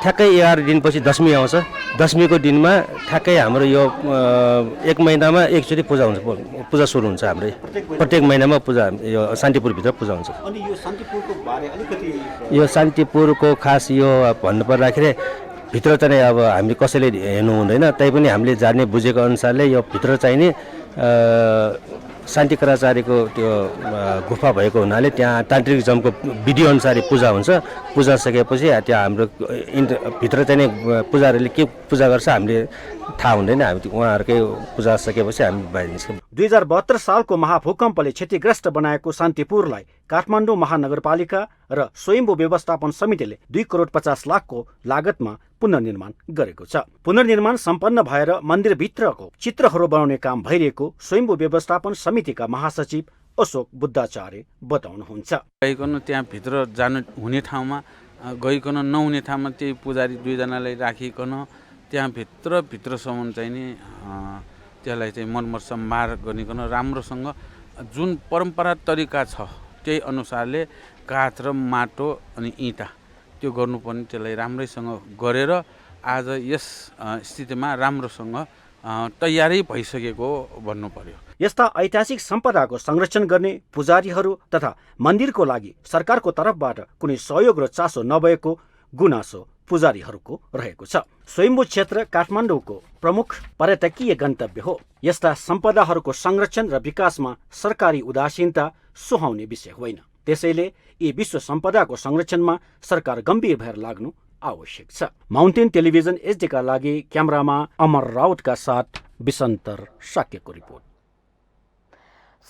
ठ्याक्कै 11 दिनपछि दशमी आउँछ। दशमीको दिनमा ठ्याक्कै हाम्रो यो 1 महिनामा एकचोटि पूजा हुन्छ, पूजा सुरु हुन्छ। हाम्रो प्रत्येक महिनामा पूजा यो शान्तिपुरभित्र पूजा हुन्छ। अनि यो शान्तिपुरको बारे अलिकति यो शान्तिपुरको खास यो भन्नुपर्दाखेरि भित्र चाहिँ अब हामीले कसैले हेर्नु हुँदैन, तैपनि हामीले जान्ने बुझेको अनुसारले यो भित्र चाहिँ नि शान्तिकराचार्यको त्यो गुफा भएको हुनाले त्यहाँ तान्त्रिक जमको विधि अनुसार पूजा हुन्छ। पूजा सकेपछि त्यहाँ हाम्रो भित्र चाहिँ नि पुजारीले के पूजा गर्छ हामीले थाहा हुँदैन। हामी उहाँहरूकै पूजा सकेपछि हामी बाहिर निस्क्यौँ। 2072 सालको महाभूकम्पले क्षतिग्रस्त बनाएको शान्तिपुरलाई काठमाडौँ महानगरपालिका र स्वयम्भू व्यवस्थापन समितिले 2 करोड 50 लाखको लागतमा पुनर्निर्माण गरेको छ। पुनर्निर्माण सम्पन्न भएर मन्दिरभित्रको चित्रहरू बनाउने काम भइरहेको स्वयम्भू व्यवस्थापन समितिका महासचिव अशोक बुद्धाचार्य बताउनुहुन्छ। गइकन त्यहाँ भित्र जानु हुने ठाउँमा गइकन नहुने ठाउँमा त्यही पुजारी 2 जनालाई राखिकन त्यहाँ भित्रसम्म चाहिँ नि त्यसलाई चाहिँ मनमर्छ मार गरिकन राम्रोसँग जुन परम्परा तरिका छ त्यही अनुसारले काठ र माटो अनि इँटा त्यो गर्नुपर्ने त्यसलाई राम्रैसँग गरेर आज यस स्थितिमा राम्रोसँग तयारी भइसकेको भन्नु पर्यो। यस्ता ऐतिहासिक सम्पदाको संरक्षण गर्ने पुजारीहरू तथा मन्दिरको लागि सरकारको तर्फबाट कुनै सहयोग र चासो नभएको गुनासो पुजारीहरूको रहेको छ। स्वयम्भू क्षेत्र काठमाडौँको प्रमुख पर्यटकीय गन्तव्य हो। यस्ता सम्पदाहरूको संरक्षण र विकासमा सरकारी उदासीनता सुहाउने विषय होइन। त्यसैले यी विश्व सम्पदाको संरक्षणमा सरकार गम्भीर भएर लाग्नु आवश्यक छ। माउन्टेन टेलिभिजन एचडीका लागि क्यामेरामा अमर राउतका साथ विसन्तर साक्यको रिपोर्ट।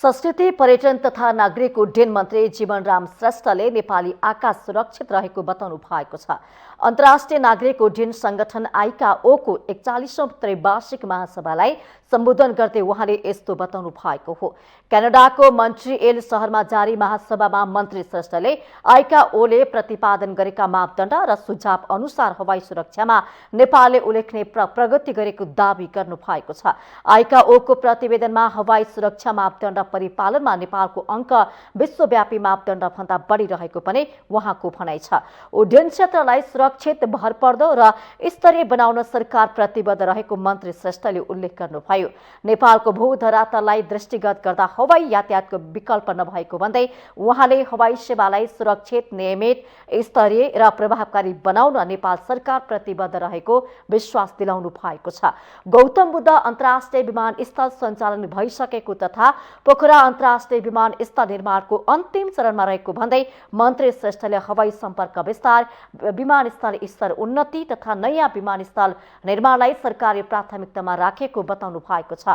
संस्कृति पर्यटन तथा नागरिक उड्डयन मन्त्री जीवनराम श्रेष्ठले नेपाली आकाश सुरक्षित रहेको बताउनु भएको छ। अन्तर्राष्ट्रिय नागरिक उड्डयन संगठन आइकाओको 41औं त्रैवार्षिक महासभालाई सम्बोधन गर्दै उहाँले यस्तो बताउनु भएको हो। क्यानाडाको मन्ट्रिएल शहरमा जारी महासभामा मन्त्री श्रेष्ठले आइकाओले प्रतिपादन गरेका मापदण्ड र सुझाव अनुसार हवाई सुरक्षामा नेपालले उल्लेखनीय प्रगति गरेको दावी गर्नु भएको छ। आइकाओको प्रतिवेदनमा हवाई सुरक्षा मापदण्ड परिपालनमा नेपालको अङ्क विश्वव्यापी मापदण्ड भन्दा बढी रहेको पनि उहाँको भनाइ छ। उड्डयन क्षेत्रलाई सुरक्षित, भरपर्दो र स्तरीय बनाउन सरकार प्रतिबद्ध रहेको मन्त्री श्रेष्ठले उल्लेख गर्नुभयो। नेपालको भूधरातललाई दृष्टिगत गर्दा हवाई यातायातको विकल्प नभएको भन्दै उहाँले हवाई सेवालाई सुरक्षित, नियमित, स्तरीय र प्रभावकारी बनाउन नेपाल सरकार प्रतिबद्ध रहेको विश्वास दिलाउनु भएको छ। गौतम बुद्ध अन्तर्राष्ट्रिय विमानस्थल सञ्चालन भइसकेको तथा पोखरा अन्तर्राष्ट्रिय विमानस्थल निर्माणको अन्तिम चरणमा रहेको भन्दै मन्त्री श्रेष्ठले हवाई सम्पर्क विस्तार, विमानस्थल स्तर उन्नति तथा नयाँ विमानस्थल निर्माणलाई सरकारी प्राथमिकतामा राखेको बताउनु भएको छ।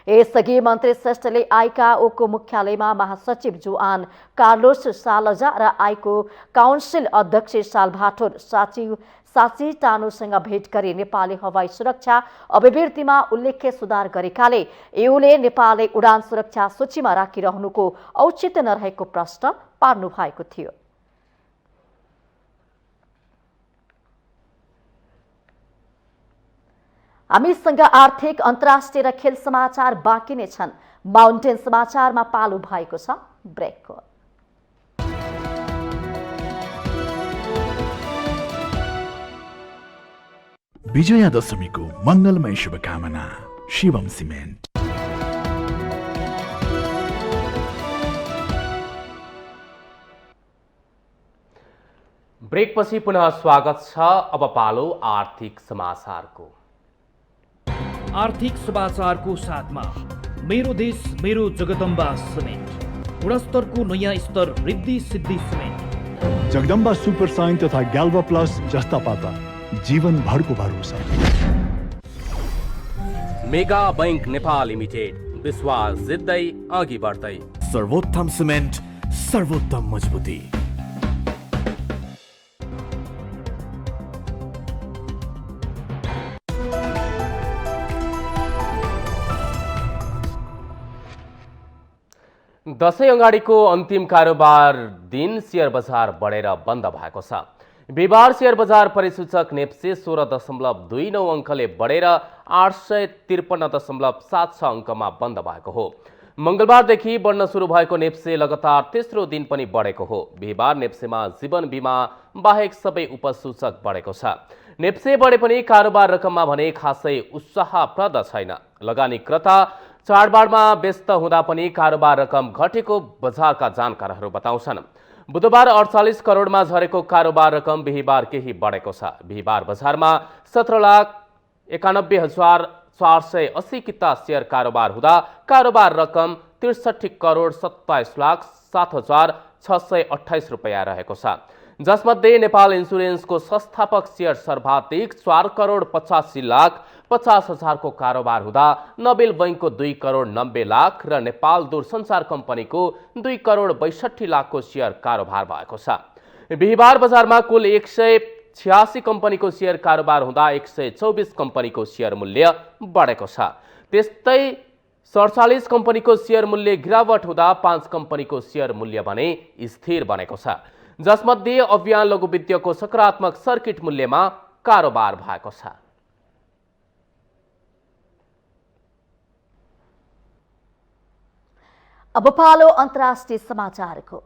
यसअघि मन्त्री श्रेष्ठले आइकाओको मुख्यालयमा महासचिव जोआन कार्लोस सालजा र आइको काउन्सिल अध्यक्ष साल्भाटोर साचिटानोसँग भेट गरी नेपाली हवाई सुरक्षा अभिवृद्धिमा उल्लेख्य सुधार गरेकाले एयूले नेपालले उडान सुरक्षा सूचीमा राखिरहनुको औचित्य नरहेको प्रश्न पार्नु भएको थियो। हामीसँग आर्थिक, अन्तर्राष्ट्रिय र खेल समाचार बाँकी नै छन्। माउन्टेन समाचारमा पालो भएको छ ब्रेकको। विजयादशमीको मङ्गलमय शुभकामना। शिवम सिमेन्ट। ब्रेकपछि पुनः स्वागत छ। अब पालो आर्थिक समाचारको। आर्थिक समाचारको साथमा मेरो देश मेरो जगदम्बा सिमेन्ट, गुणस्तरको नयाँ स्तर Riddhi Siddhi cement, Jagadamba super sign तथा ग्याल्भा प्लस जस्ता पाता जीवनभरको भरोसा। मेगा बैंक नेपाल लिमिटेड, विश्वास जित्दै अघि बढ्दै। सर्वोत्तम सिमेन्ट, सर्वोत्तम मजबुती। दशैं अगाडिको अन्तिम कारोबार दिन शेयर बजार बढेर बन्द भएको छ। बिहिबार शेयर बजार परिसूचक नेप्से 16.29 अङ्कले बढेर 853.76 अङ्कमा बन्द भएको हो। मंगलबारदेखि बढ्न सुरु भएको नेप्से लगातार तेस्रो दिन पनि बढेको हो। बिहिबार नेप्सेमा जीवन बीमा बाहेक सबै उपसूचक बढेको छ। नेप्से बढे पनि कारोबार रकममा भने खासै उत्साहप्रद छैन। लगानीकर्ता चाडबाडमा व्यस्त हुँदा पनि कारोबार रकम घटेको बजारका जानकारहरू बताउँछन्। बुधबार 48 करोडमा झरेको कारोबार रकम बिहिबार केही बढेको छ। बिहिबार बजारमा 17,91,480 किता शेयर कारोबार हुँदा कारोबार रकम 63 करोड 27,07,628 रुपैयाँ रहेको छ। जसमध्ये नेपाल इन्सुरेन्सको संस्थापक शेयर सर्वाधिक 4 करोड 85,50,000 को कारोबार हुँदा नोबेल बैंकको 2 करोड 90 लाख र नेपाल दूरसञ्चार कम्पनीको 2 करोड 62 लाखको शेयर कारोबार भएको छ। बिहिबार बजारमा कुल 186 कम्पनीको शेयर कारोबार हुँदा 124 कम्पनीको शेयर मूल्य बढेको छ। त्यस्तै 47 कम्पनीको शेयर मूल्य गिरावट हुँदा 5 कम्पनीको शेयर मूल्य भने स्थिर बनेको छ। जसमध्ये अभियान लघुवित्तको सकारात्मक सर्किट मूल्यमा कारोबार भएको छ। अब पालो अन्तर्राष्ट्रिय समाचारको।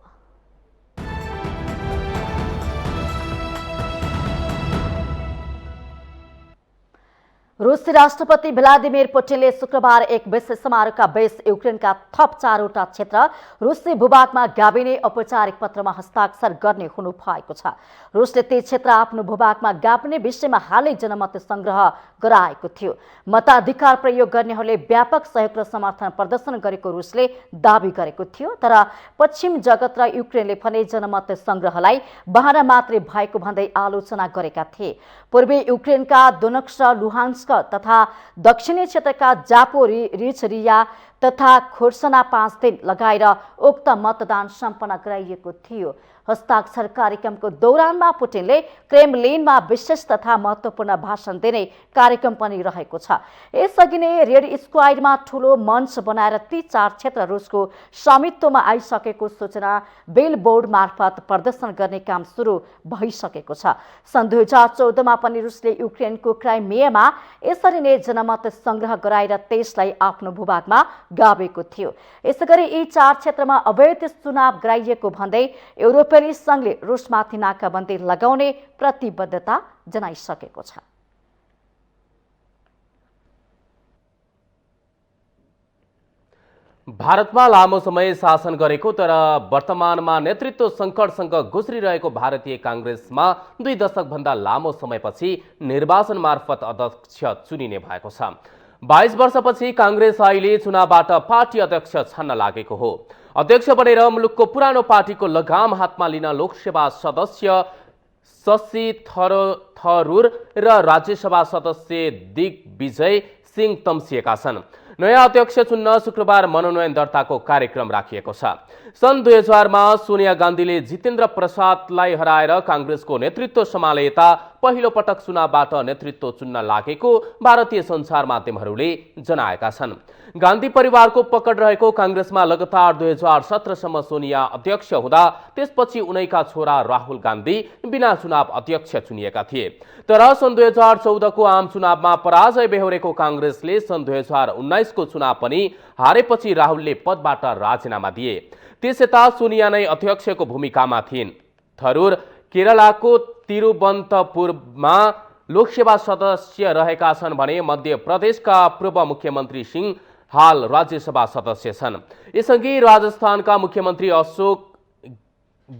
रुसी राष्ट्रपति भ्लादिमिर पुटिनले शुक्रबार एक विशेष समारोहका बेस युक्रेनका थप 4वटा क्षेत्र रुसी भूभागमा गाभिने औपचारिक पत्रमा हस्ताक्षर गर्ने हुनु भएको छ। रुसले ती क्षेत्र आफ्नो भूभागमा गाभिने विषयमा हालै जनमत संग्रह गराएको थियो। मताधिकार प्रयोग गर्नेहरूले व्यापक सहयोग र समर्थन प्रदर्शन गरेको रुसले दावी गरेको थियो, तर पश्चिम जगत र युक्रेनले भने जनमत संग्रहलाई बहाना मात्रै भएको भन्दै आलोचना गरेका थिए। पूर्वी युक्रेनका दोनेत्स्क, लुहान्स्क तथा दक्षिणी क्षेत्रका जापोरिझिया तथा खोर्सना 5 दिन लगाएर उक्त मतदान सम्पन्न गराइएको थियो। हस्ताक्षर कार्यक्रमको दौरानमा पुटिनले क्रेमलिनमा विशेष तथा महत्त्वपूर्ण भाषण दिने कार्यक्रम पनि रहेको छ। यसअघि नै रेड स्क्वायरमा ठूलो मञ्च बनाएर ती 4 क्षेत्र रुसको स्वामित्वमा आइसकेको सूचना बिलबोर्ड मार्फत प्रदर्शन गर्ने काम सुरु भइसकेको छ। सन् 2014 मा पनि रुसले युक्रेनको क्राइमियामा यसरी नै जनमत संग्रह गराएर त्यसलाई आफ्नो भूभागमा गाभेको थियो। यसैगरी यी 4 क्षेत्रमा अवैध चुनाव गराइएको भन्दै युरोपियन संघले रुसमाथि नाकाबन्दी लगाउने प्रतिबद्धता जनाइसकेको छ। भारतमा लामो समय शासन गरेको तर वर्तमानमा नेतृत्व सङ्कटसँग गुज्रिरहेको भारतीय काङ्ग्रेसमा 2 दशकभन्दा लामो समयपछि निर्वाचन मार्फत अध्यक्ष चुनिने भएको छ। 22 वर्षपछि काङ्ग्रेस अहिले चुनावबाट पार्टी अध्यक्ष छान्न लागेको हो। अध्यक्ष बनेर मुलुकको पुरानो पार्टीको लगाम हातमा लिन लोकसभा सदस्य शशि थरूर र राज्यसभा सदस्य दिग्विजय सिंह तम्सिएका छन्। नयाँ अध्यक्ष चुन्न शुक्रबार मनोनयन दर्ताको कार्यक्रम राखिएको छ। सन् 2000 मा सोनिया गान्धीले जितेन्द्र प्रसादलाई हराएर काङ्ग्रेसको नेतृत्व सम्हाले यता पहिलो पटक चुनावबाट नेतृत्व चुन्न लागेको भारतीय सञ्चार माध्यमहरूले जनाएका छन्। गान्धी परिवारको पकड रहेको काङ्ग्रेसमा लगातार 2017 सम्म सोनिया अध्यक्ष हुँदा त्यसपछि उनैका छोरा राहुल गान्धी बिना चुनाव अध्यक्ष चुनिएका थिए। तर सन् 2014 को आम चुनावमा पराजय बेहोरेको काङ्ग्रेसले सन् 2019 को चुनाव पनि हारेपछि राहुलले पदबाट राजीनामा दिए। त्यसयता सोनिया नै अध्यक्षको भूमिकामा थिइन्। थरूर केरलाको तिरुवनन्तपुरमा लोकसभा सदस्य रहेका छन् भने मध्य प्रदेशका पूर्व मुख्यमन्त्री सिंह हाल राज्यसभा सदस्य छन्। यसअघि राजस्थानका मुख्यमन्त्री अशोक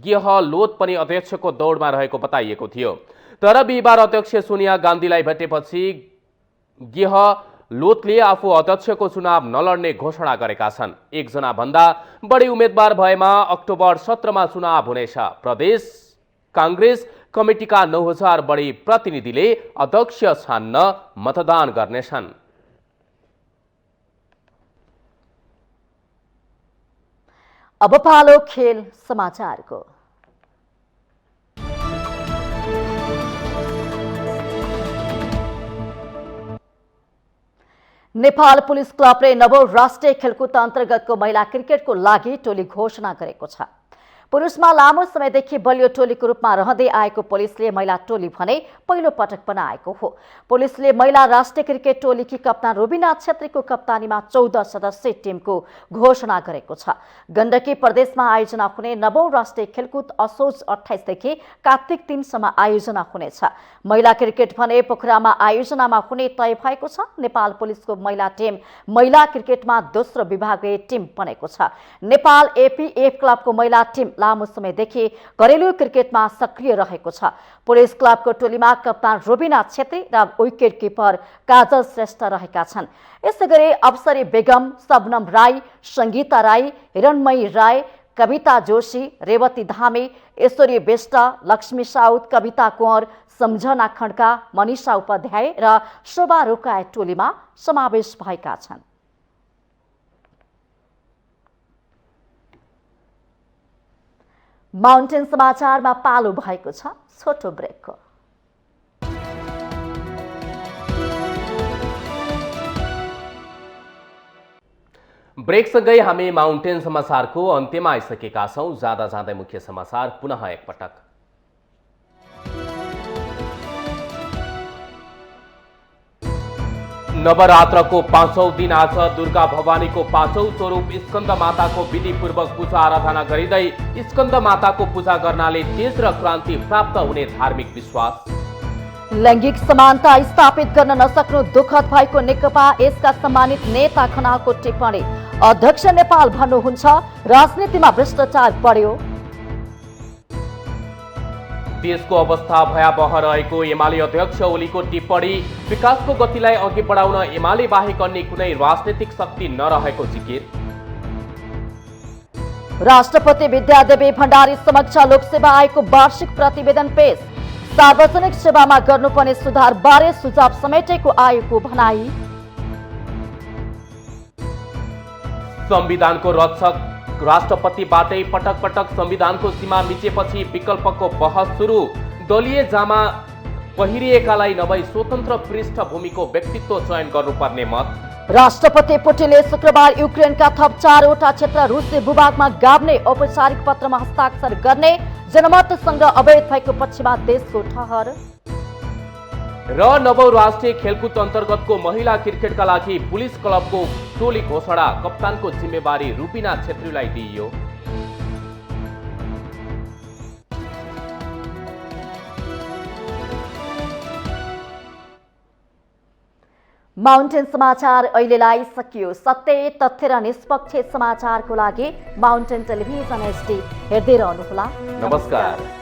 गेहलोत पनि अध्यक्षको दौडमा रहेको बताइएको थियो। तर बिहिबार अध्यक्ष सोनिया गान्धीलाई भेटेपछि गेहलोतले आफू अध्यक्षको चुनाव नलड्ने घोषणा गरेका छन्। 1 जना भन्दा बढी उम्मेद्वार भएमा अक्टोबर 17 मा चुनाव हुनेछ। प्रदेश काङ्ग्रेस कमिटीका 9000 बढी प्रतिनिधिले अध्यक्ष छान्न मतदान गर्नेछन्। अब पालो खेल समाचारको। नेपाल पुलिस क्लबले नवौं राष्ट्रिय खेलकुद अन्तर्गतको महिला क्रिकेटको लागि टोली घोषणा गरेको छ। पुरुषमा लामो समयदेखि बलियो टोलीको रूपमा रहँदै आएको पुलिसले महिला टोली भने पहिलो पटक बनाएको हो। पुलिसले महिला राष्ट्रिय क्रिकेट टोलीकी कप्तान रुबिना छेत्रीको कप्तानीमा 14 सदस्यीय टिमको घोषणा गरेको छ। गण्डकी प्रदेशमा आयोजना हुने नवौं राष्ट्रिय खेलकुद असोज 28 देखि कार्तिक 3 सम्म आयोजना हुनेछ। महिला क्रिकेट भने पोखरामा आयोजनामा हुने तय भएको छ। नेपाल पुलिसको महिला टिम महिला क्रिकेटमा दोस्रो विभागीय टिम बनेको छ। नेपाल एपीएफ क्लबको महिला टिम लामो समयदेखि घरेलु क्रिकेटमा सक्रिय रहेको छ। पुलिस क्लबको टोलीमा कप्तान रुबिना छेत्री र विकेट किपर काजल श्रेष्ठ रहेका छन्। यसैगरी अप्सरी बेगम, शबनम राई, सङ्गीता राई, हिरणमयी राय, कविता जोशी, रेवती धामी, ऐश्वर्य बेष्ट, लक्ष्मी साउद, कविता कुँवर, सम्झना खड्का, मनिषा उपाध्याय र शोभा रोकाए टोलीमा समावेश भएका छन्। माउन्टेन समाचारमा पालो भएको छ छोटो ब्रेकको। ब्रेकसँगै हामी माउन्टेन समाचारको अन्त्यमा आइसकेका छौं। जाँदा जाँदै मुख्य समाचार पुनः एकपटक। नवरात्रको 5औं दिन आज दुर्गा भवानीको 5औं स्वरूप स्कन्द माताको विधिपूर्वक पूजा आराधना गरिँदै स्कन्द माताको पूजा गर्नाले तेज र क्रान्ति प्राप्त हुने धार्मिक विश्वास। लैंगिक समानता स्थापित गर्न नसक्नु दुःखद भएको नेकपा यसका सम्मानित नेता खनालको टिप्पणी। अध्यक्ष नेपाल भन्नुहुन्छ राजनीतिमा भ्रष्टाचार बढ्यो। देशको अवस्था भयावह रहेको एमाले अध्यक्ष ओलीको टिप्पणी। विकासको गतिलाई अघि बढाउन एमाले बाहेक अन्य कुनै राजनीतिक शक्ति नरहेको जिकिर। राष्ट्रपति विद्यादेवी भण्डारी समक्ष लोकसेवा आयोगको वार्षिक प्रतिवेदन पेश। सार्वजनिक सेवामा गर्नुपर्ने सुधार बारे सुझाव समेटेको आयोगको भनाई। संविधानको रक्षक राष्ट्रपतिबाटै पटक पटक संविधानको सीमा मिचेपछि विकल्पको बहस सुरु। दलीय जामा पहिरिएकालाई नभई स्वतन्त्र पृष्ठभूमिको व्यक्तित्व चयन गर्नुपर्ने मत। राष्ट्रपति पुटिनले शुक्रबार युक्रेनका थप 4वटा क्षेत्र रुसी भूभागमा गाभ्ने औपचारिक पत्रमा हस्ताक्षर गर्ने जनमत संग्रह अवैध भएको पक्षमा देशको ठहर। र नवौं राष्ट्रिय खेलकुद अन्तर्गतको महिला क्रिकेटका लागि पुलिस क्लबको टोली घोषणा। कप्तानको जिम्मेवारी रुपिना छेत्रीलाई दिइयो। माउन्टेन समाचार अहिलेलाई सकियो। सत्य, तथ्य र निष्पक्ष समाचारको लागि माउन्टेन टेलिभिजन HD हेर्दै रहनुहोला। नमस्कार।